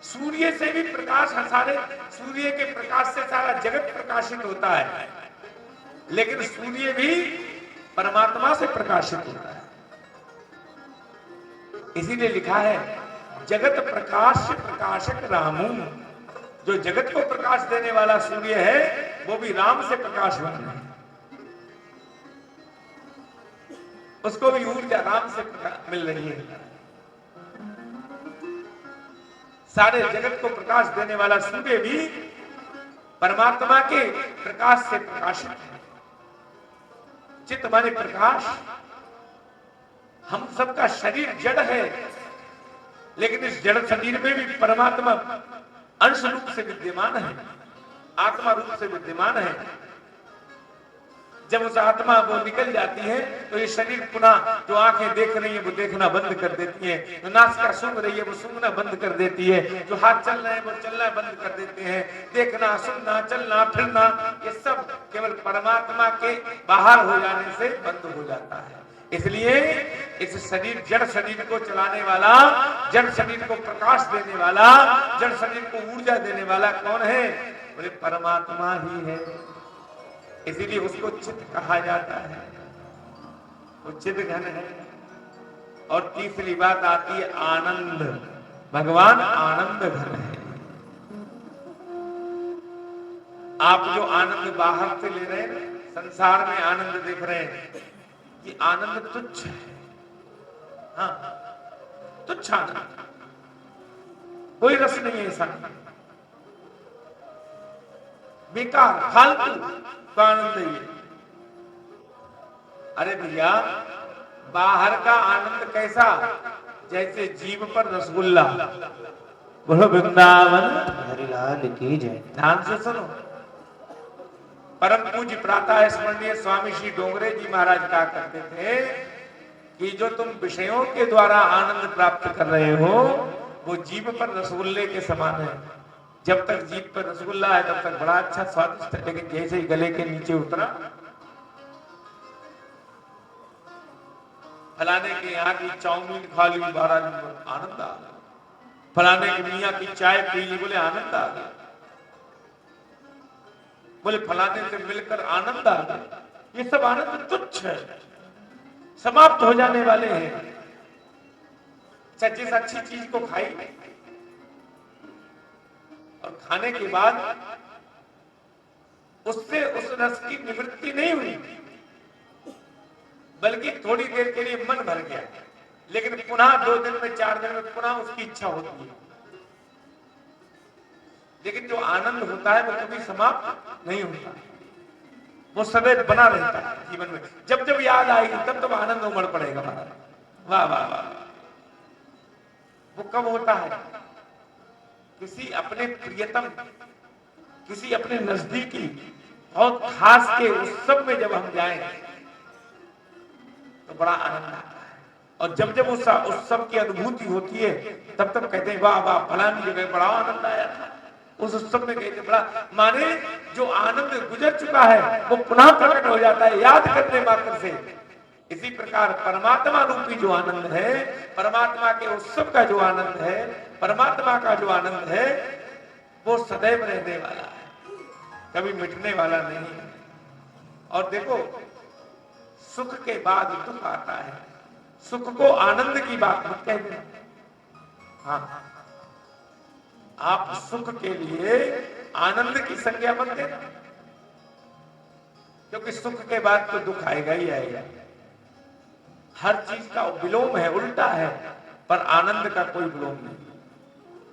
सूर्य से भी प्रकाश, सारे सूर्य के प्रकाश से सारा जगत प्रकाशित होता है, लेकिन सूर्य भी परमात्मा से प्रकाशित होता है। इसीलिए लिखा है जगत प्रकाश प्रकाशक रामू। जो जगत को प्रकाश देने वाला सूर्य है वो भी राम से प्रकाशवान है, उसको भी ऊर्जा राम से मिल रही है। सारे जगत को प्रकाश देने वाला सूर्य भी परमात्मा के प्रकाश से प्रकाशित है। चित्त माने प्रकाश। हम सबका शरीर जड़ है, लेकिन इस जड़ शरीर में भी परमात्मा अंश रूप से विद्यमान है, आत्मा रूप से विद्यमान है। जब उस आत्मा वो निकल जाती है तो ये शरीर पुनः, जो आंखें देख रही है वो देखना बंद कर देती है, जो नासिका सूंघ रही है वो सूंघना बंद कर देती है, जो हाथ चल रहे हैं वो चलना बंद कर देते हैं। देखना, सुनना, चलना, फिरना, ये सब केवल परमात्मा के बाहर हो जाने से बंद हो जाता है। इसलिए इस शरीर, जड़ शरीर को चलाने वाला, जड़ शरीर को प्रकाश देने वाला, जड़ शरीर को ऊर्जा देने वाला कौन है? बोले परमात्मा ही है। इसीलिए उसको चित्त कहा जाता है, वो चित्त घन है। और तीसरी बात आती है आनंद। भगवान आनंद घन है। आप जो आनंद बाहर से ले रहे हैं, संसार में आनंद देख रहे हैं, ये आनंद तुच्छ है। हाँ, तुच्छ आनंद, कोई रस नहीं है ऐसा, बेकार, फालतू का आनंद है। अरे भैया, बाहर का आनंद कैसा? जैसे जीभ पर रसगुल्ला। बोलो वृंदावन हरिलाल की जय। ध्यान से सुनो। परम पूज्य प्रातः स्मरणीय स्वामी श्री डोंगरे जी महाराज कहा करते थे कि जो तुम विषयों के द्वारा आनंद प्राप्त कर रहे हो वो जीभ पर रसगुल्ले के समान है। जब तक जीभ पर रसगुल्ला है तब तक बड़ा अच्छा स्वादिष्ट है, लेकिन जैसे ही गले के नीचे उतरा, फलाने के यहाँ की चाउमीन खा ली, महाराज आनंद आ गया। फलाने के मियाँ की चाय पी ली, बोले आनंद आ गया। बोले फलाने से मिलकर आनंद आ गया। ये सब आनंद तुच्छ है, समाप्त हो जाने वाले हैं। जिस अच्छी चीज को खाई और खाने के बाद उससे उस रस की निवृत्ति नहीं हुई, बल्कि थोड़ी देर के लिए मन भर गया, लेकिन पुनः 2 दिन में 4 दिन में पुनः उसकी इच्छा होती है। लेकिन जो आनंद होता है वो कभी समाप्त नहीं होता, वो सदैव बना रहता है जीवन में। जब जब याद आएगी तब तब आनंद उमड़ पड़ेगा महाराज। वाह वाह वाह। वो कब होता है? किसी अपने प्रियतम, किसी अपने नजदीकी बहुत खास के उत्सव में जब हम जाएं तो बड़ा आनंद आता है। और जब जब उस उत्सव की अनुभूति होती है तब तब कहते हैं वाह वाह, फलानी जगह बड़ा आनंद आया था, उस उत्सव में कहते बड़ा। माने जो आनंद गुजर चुका है वो पुनः प्रकट हो जाता है याद करने मात्र से। इसी प्रकार परमात्मा रूपी जो आनंद है, परमात्मा के उत्सव का जो आनंद है, परमात्मा का जो आनंद है, वो सदैव रहने वाला है, कभी मिटने वाला नहीं है। और देखो, सुख के बाद दुख आता है, सुख को आनंद की बात मत कह देना। हाँ, आप सुख के लिए आनंद की संज्ञा मत देना, क्योंकि सुख के बाद तो दुख आएगा ही आएगा। हर चीज का विलोम है, उल्टा है, पर आनंद का कोई विलोम नहीं।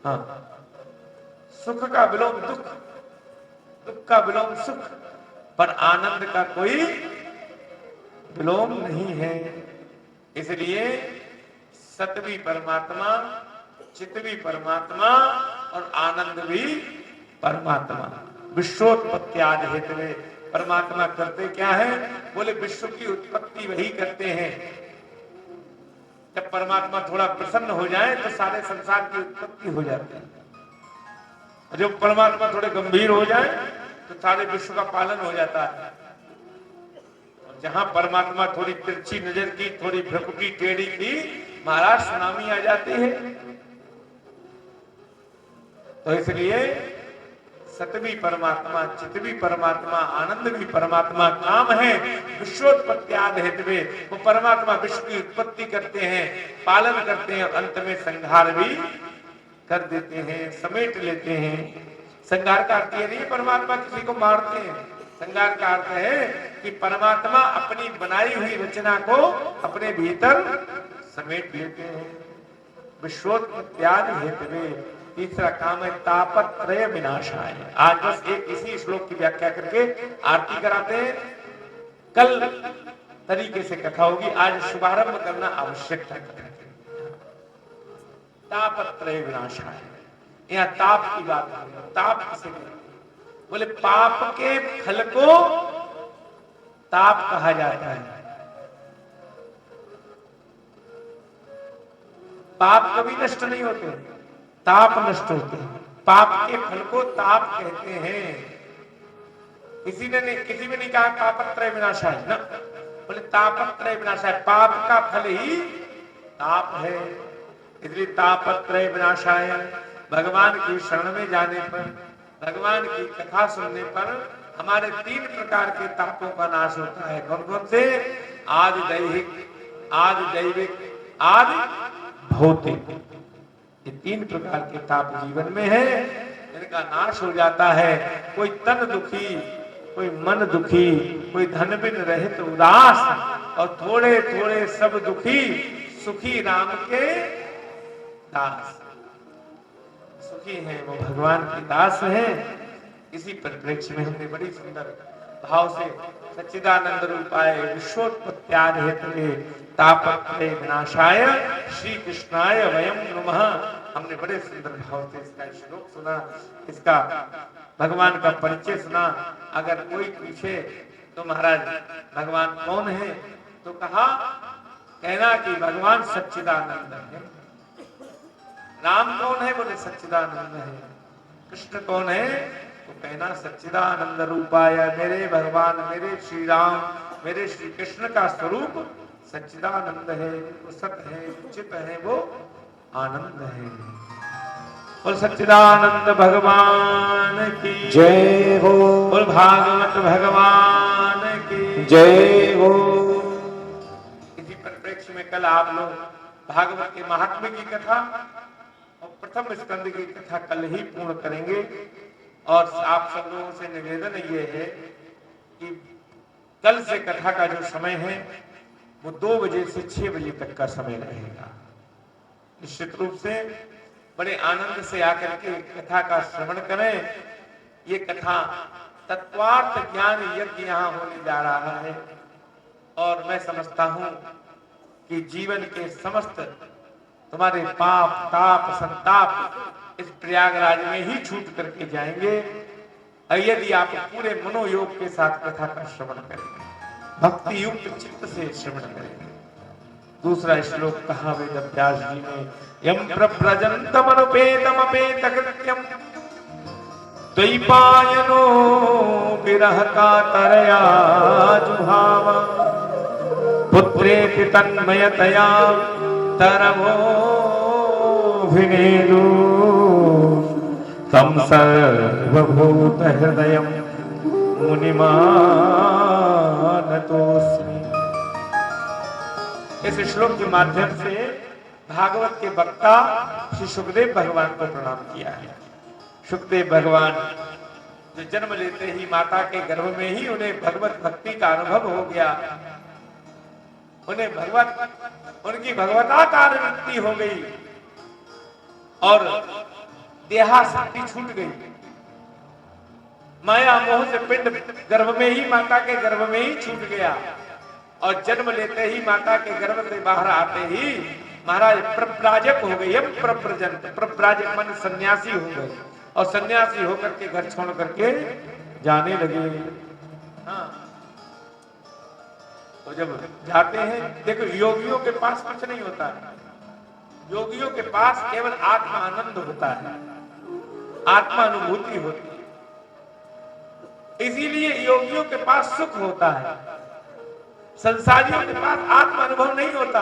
हाँ, सुख का विलोम दुख, दुख का विलोम सुख, पर आनंद का कोई विलोम नहीं है। इसलिए सत भी परमात्मा, चित भी परमात्मा और आनंद भी परमात्मा। विश्वोत्पत्ति आदि हेतवे, परमात्मा करते क्या है? बोले विश्व की उत्पत्ति वही करते हैं। जब परमात्मा थोड़ा प्रसन्न हो जाए तो सारे संसार की उत्पत्ति हो जाती है। जब परमात्मा थोड़े गंभीर हो जाए तो सारे विश्व का पालन हो जाता है। और जहां परमात्मा थोड़ी तिरछी नजर की, थोड़ी भ्रकुटी टेढ़ी की, महाराज सुनामी आ जाती है। तो इसलिए सत भी परमात्मा, चित भी परमात्मा, आनंद भी परमात्मा, काम है विश्वोत्पत्ति आदि हेतवे। वो परमात्मा विश्व की उत्पत्ति करते हैं, पालन करते हैं और अंत में संहार भी कर देते हैं, समेट लेते हैं। संहार का अर्थ ये नहीं परमात्मा किसी को मारते हैं, संहार का अर्थ है कि परमात्मा अपनी बनाई हुई रचना को अपने भीतर समेट लेते हैं। विश्वोत्पत्ति आदि हेतवे। तीसरा काम है तापत्रय विनाशाय। आज बस एक इसी श्लोक की व्याख्या करके आरती कराते हैं, कल तरीके से कथा होगी, आज शुभारंभ करना आवश्यक है। तापत्रय विनाशाय, यहाँ ताप की बात है। ताप किसे कहते हैं? बोले पाप के फल को ताप कहा जाता है। पाप कभी नष्ट नहीं होते, ताप नष्ट होते हैं। पाप के फल को ताप कहते हैं। किसी ने नहीं कहा तापत्रय विनाशाय ना, बोले तापत्रय विनाशाय, पाप का फल ही ताप है। इसलिए तापत्रय विनाशाय, भगवान की शरण में जाने पर, भगवान की कथा सुनने पर हमारे 3 प्रकार के तापों का नाश होता है। कौन कौन से? आदि दैहिक, आदि दैविक, आदि भौतिक। ये 3 प्रकार के ताप जीवन में है, इनका नाश हो जाता है। कोई तन दुखी, कोई मन दुखी, कोई धन बिन रहित उदास, और थोड़े थोड़े सब दुखी, सुखी राम के दास। सुखी हैं वो भगवान के दास हैं। इसी परिप्रेक्ष्य में हमने बड़ी सुंदर भाव से सच्चिदानंद रूपाय विश्वोत्पत्त्यादि हेतवे तापत्रय विनाशाय श्री कृष्णाय वयं नमः। हमने बड़े सुंदर भाव से इसका श्लोक सुना, इसका भगवान का परिचय सुना। अगर कोई पूछे तो महाराज भगवान कौन है, तो कहा कहना कि भगवान सच्चिदानंद है। राम कौन है? बोले सच्चिदानंद है। कृष्ण कौन है? तो कहना सच्चिदानंद रूपाय, मेरे भगवान, मेरे श्री राम, मेरे श्री कृष्ण का स्वरूप सच्चिदानंद है, वो सत है, चित है, वो आनंद है। और सच्चिदानंद भगवान की जय हो। और भागवत भगवान की जय हो। इसी परिप्रेक्ष्य में कल आप लोग भागवत के महात्म्य की कथा और प्रथम स्कंद की कथा कल ही पूर्ण करेंगे। और आप सब लोगों से निवेदन ये है कि कल से कथा का जो समय है वो 2 बजे से 6 बजे तक का समय रहेगा। निश्चित रूप से बड़े आनंद से आकर के कथा का श्रवण करें। ये कथा तत्वार्थ ज्ञान यज्ञ यहाँ होने जा रहा है और मैं समझता हूं कि जीवन के समस्त तुम्हारे पाप ताप संताप इस प्रयागराज में ही छूट करके जाएंगे यदि आप पूरे मनोयोग के साथ कथा का श्रवण करेंगे, भक्ति युक्त चित्त से श्रवण करेंगे। दूसरा श्लोक कहा वेद व्यास जी ने, यम प्रव्रजन्तम अनुपेतम अपेत कृत्यम द्वैपायनो विरह कातरया जुहावा पुत्रेति तन्मयतया तरवो भिनेदु तम सर्वभूत हृदयं मुनिमानतोस्मि। इस श्लोक के माध्यम से भागवत के वक्ता श्री सुखदेव भगवान को प्रणाम किया है। सुखदेव भगवान जो जन्म लेते ही माता के गर्भ में ही उन्हें भगवत भक्ति का अनुभव हो गया, उन्हें उनकी भगवताकार वृत्ति हो गई और देहाशक्ति छूट गई। माया मोह से पिंड गर्भ में ही माता के गर्भ में ही छूट गया और जन्म लेते ही माता के गर्भ से बाहर आते ही महाराज प्रव्राजक हो गए। प्रव्राजक मन सन्यासी हो गए और सन्यासी होकर के घर छोड़ करके जाने लगे। हाँ, तो जब जाते हैं, देखो योगियों के पास कुछ नहीं होता है, योगियों के पास केवल आत्मा आनंद होता है, आत्मा अनुभूति होती है, इसीलिए योगियों के पास सुख होता है। संसारियों के पास आत्मा अनुभव नहीं होता,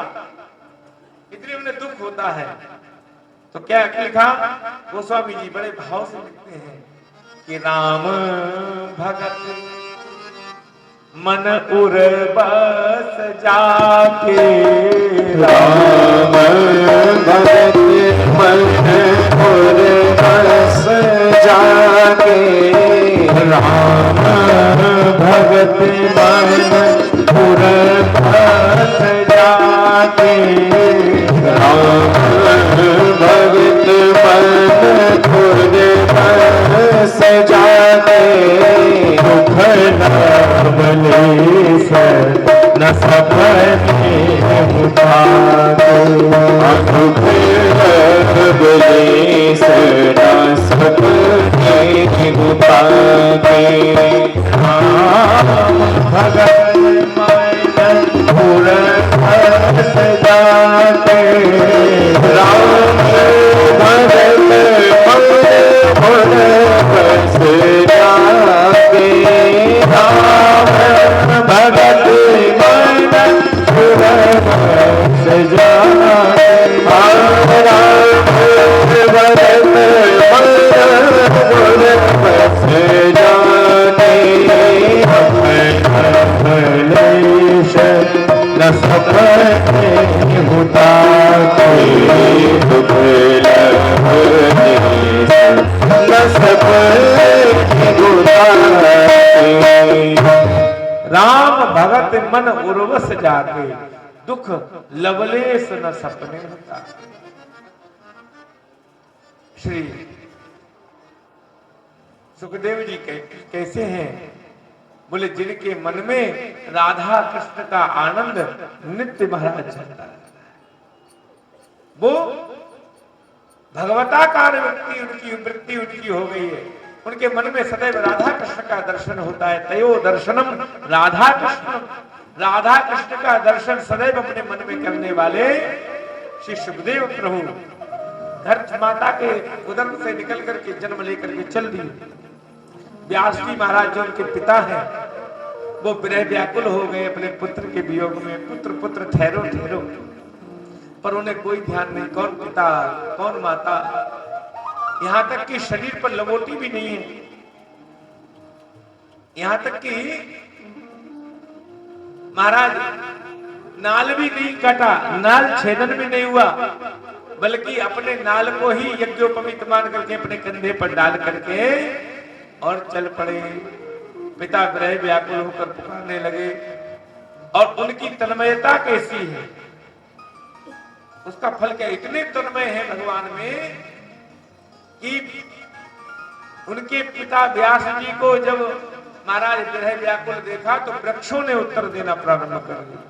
इसलिए उन्हें दुख होता है। तो क्या लिखा गोस्वामी जी बड़े भाव से लिखते हैं कि राम भगत मन उर बस जाके, राम भगत मन उर बस जाके, राम भगत मन उर बस जाके, राम भगत मन उर बस जाके, दुख नवलेश न सपने उठाके, दुख नवलेश न सपने उठाके, राम भगत मन उर बस जाके, राम भगत मन उर बस जाके, राम भगत मन उर बस जाके, राम भगत मन उर बस जाके, नवलेश न सपने उठाके, दुख नवलेश न सपने उठाके, राम भगत मन उर्वस जाके, दुख लवलेश न सपने होता। श्री सुखदेव जी कैसे हैं? बोले जिनके मन में राधा कृष्ण का आनंद नित्य महाराज चलता है, वो भगवताकार वृत्ति उनकी हो गई है। उनके मन में सदैव राधा कृष्ण का दर्शन होता है। तयो दर्शनम राधा कृष्ण, राधा कृष्ण का दर्शन सदैव अपने मन में करने वाले श्री सुखदेव प्रभु धरती माता के उदर से निकल करके जन्म लेकर के चल दिए। व्यास जी महाराज जो उनके पिता हैं वो विरह व्याकुल हो गए अपने पुत्र के वियोग में। पुत्र पुत्र ठहरो ठहरो, पर उन्हें कोई ध्यान नहीं, कौन पिता कौन माता, यहां तक कि शरीर पर लंगोटी भी नहीं है, यहां तक कि महाराज नाल भी नहीं काटा, नाल छेदन भी नहीं हुआ, बल्कि अपने नाल को ही यज्ञोपवीत मान करके अपने कंधे पर डाल करके और चल पड़े। पिता विरह व्याकुल होकर पुकारने लगे और उनकी तन्मयता कैसी है, उसका फल क्या, इतने तन्मय है भगवान में कि उनके पिता व्यास जी को जब महाराज विरह व्याकुल देखा तो वृक्षों ने उत्तर देना प्रारंभ कर दिया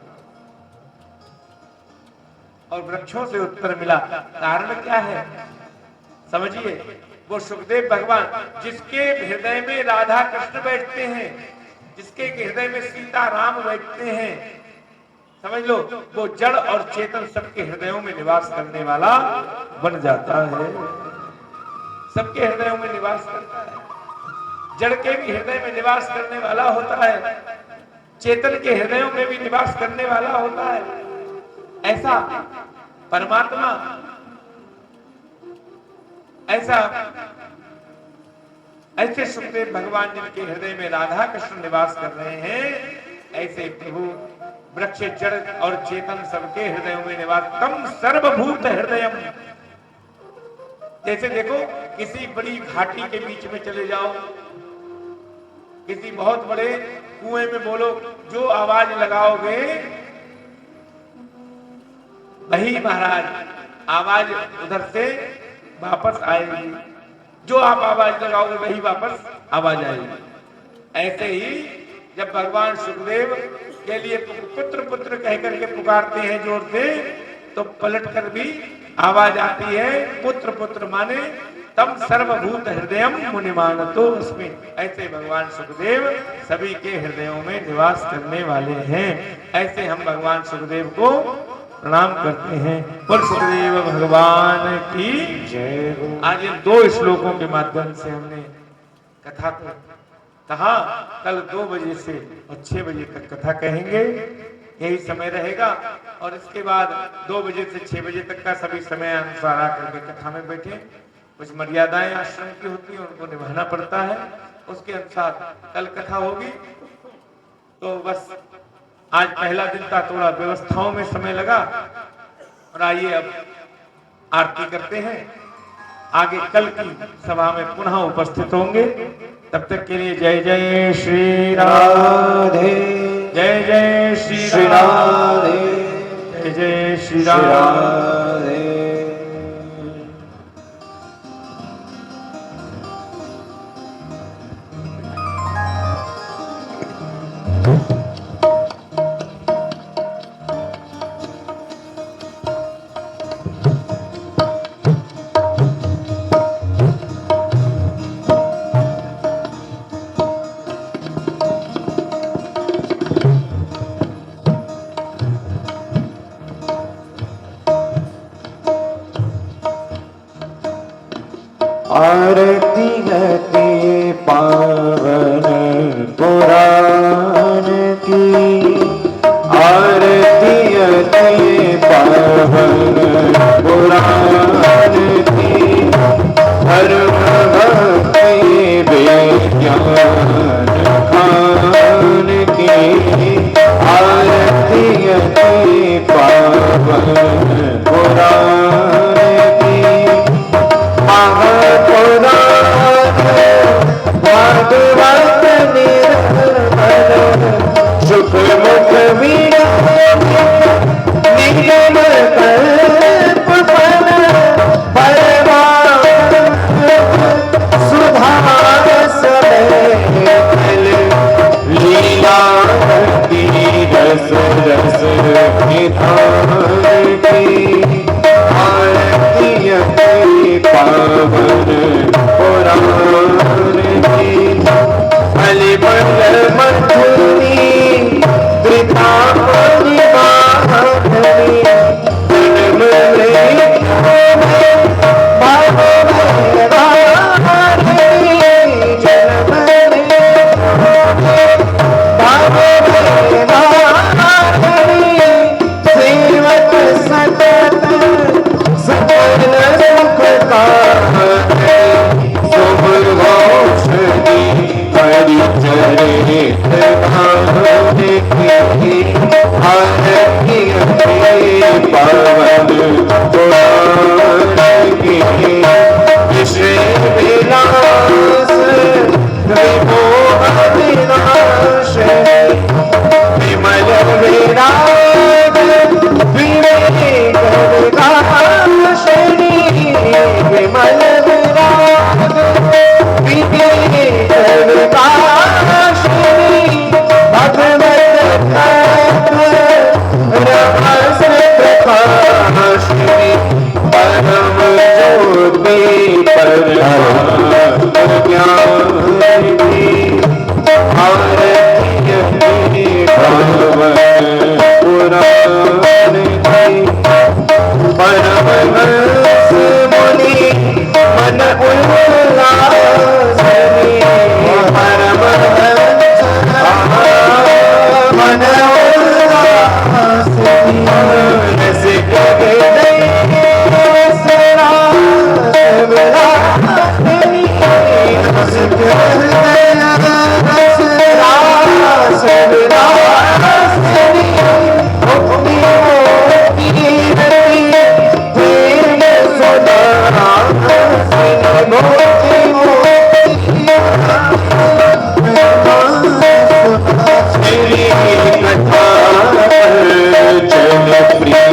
और वृक्षों से उत्तर मिला। कारण क्या है समझिए, वो सुखदेव भगवान जिसके हृदय में राधा कृष्ण बैठते हैं, जिसके हृदय में सीता राम बैठते हैं, समझ लो वो जड़ और चेतन सबके हृदयों में निवास करने वाला बन जाता है। सबके हृदयों में निवास करता है, जड़ के भी हृदय में निवास करने वाला होता है, चेतन के हृदयों में भी निवास करने वाला होता है। ऐसा परमात्मा, ऐसे सुखदेव भगवान जिनके हृदय में राधा कृष्ण निवास कर रहे हैं, ऐसे प्रभु वृक्ष जड़ और चेतन सबके हृदयों में निवास। तम सर्वभूत हृदयम, जैसे देखो किसी बड़ी घाटी के बीच में चले जाओ, किसी बहुत बड़े कुएं में बोलो, जो आवाज लगाओगे वही महाराज आवाज उधर से वापस आएगी, जो आप आवाज लगाओगे वही वापस आवाज आएगी। ऐसे ही जब भगवान सुखदेव के लिए पुत्र पुत्र कहकर के पुकारते हैं जोर से, तो पलटकर भी आवाज आती है पुत्र पुत्र, माने तम सर्वभूत हृदयम मुनिमानतो अस्मि। ऐसे भगवान सुखदेव सभी के हृदयों में निवास करने वाले हैं। ऐसे हम भगवान सुखदेव को प्रणाम करते हैं। पर सुखदेव भगवान की जय हो। आज इन 2 श्लोकों के माध्यम से हमने कथा को कहा, कल 2 बजे से और 6 बजे तक कथा कहेंगे, यही समय रहेगा। और इसके बाद 2 बजे से 6 बजे तक का सभी समय अनुसार आकर के कथा में बैठे। कुछ मर्यादाएं आश्रम की होती हैं, उनको निभाना पड़ता है, उसके अनुसार कल कथा होगी। तो बस आज पहला दिन था, थोड़ा व्यवस्थाओं में समय लगा। और आइए अब आरती करते हैं, आगे कल की सभा में पुनः उपस्थित होंगे। तब तक के लिए जय जय श्री राधे, जय जय श्री राधे, जय जय श्री राधे। आरती गति पावन पुराण की, आरती गति पावन पुराण की, धर्म भक्ति विज्ञान खान की, आरती गति पावन पुराण की, भागवत निर्मल सुख मुख निगम कल्प फल परमार्थ सुधार समय लीला की रस रस निधान की, आरती पावन पुराण की, बलिबल मथुरी वृंदावनी माधुरी, जन्म सेवक सतत सकल सुख का पावन विमोह विनाशिनी विमल विराग विवेक विनाशिनी विमल विराग विवेक विनाशिनी भगवत रमस प्रकाशिनी परम ज्योति परमात्म ज्ञानी भारतीय भगवत पुराण की परमहंस मुनि मन उल्लासनी परमहंस मन उल्लासनी रसिक हृदय विलासनी रसिक हृदय विलासनी मुक्ति मोक्ति प्रेम सदा मोक्ति श्री कथा चल प्रिय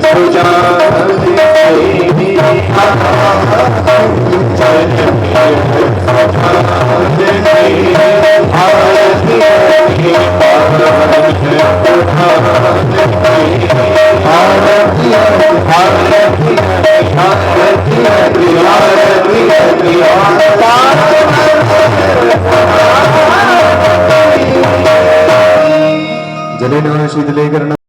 सुजान चल जलेन शीतलीकरण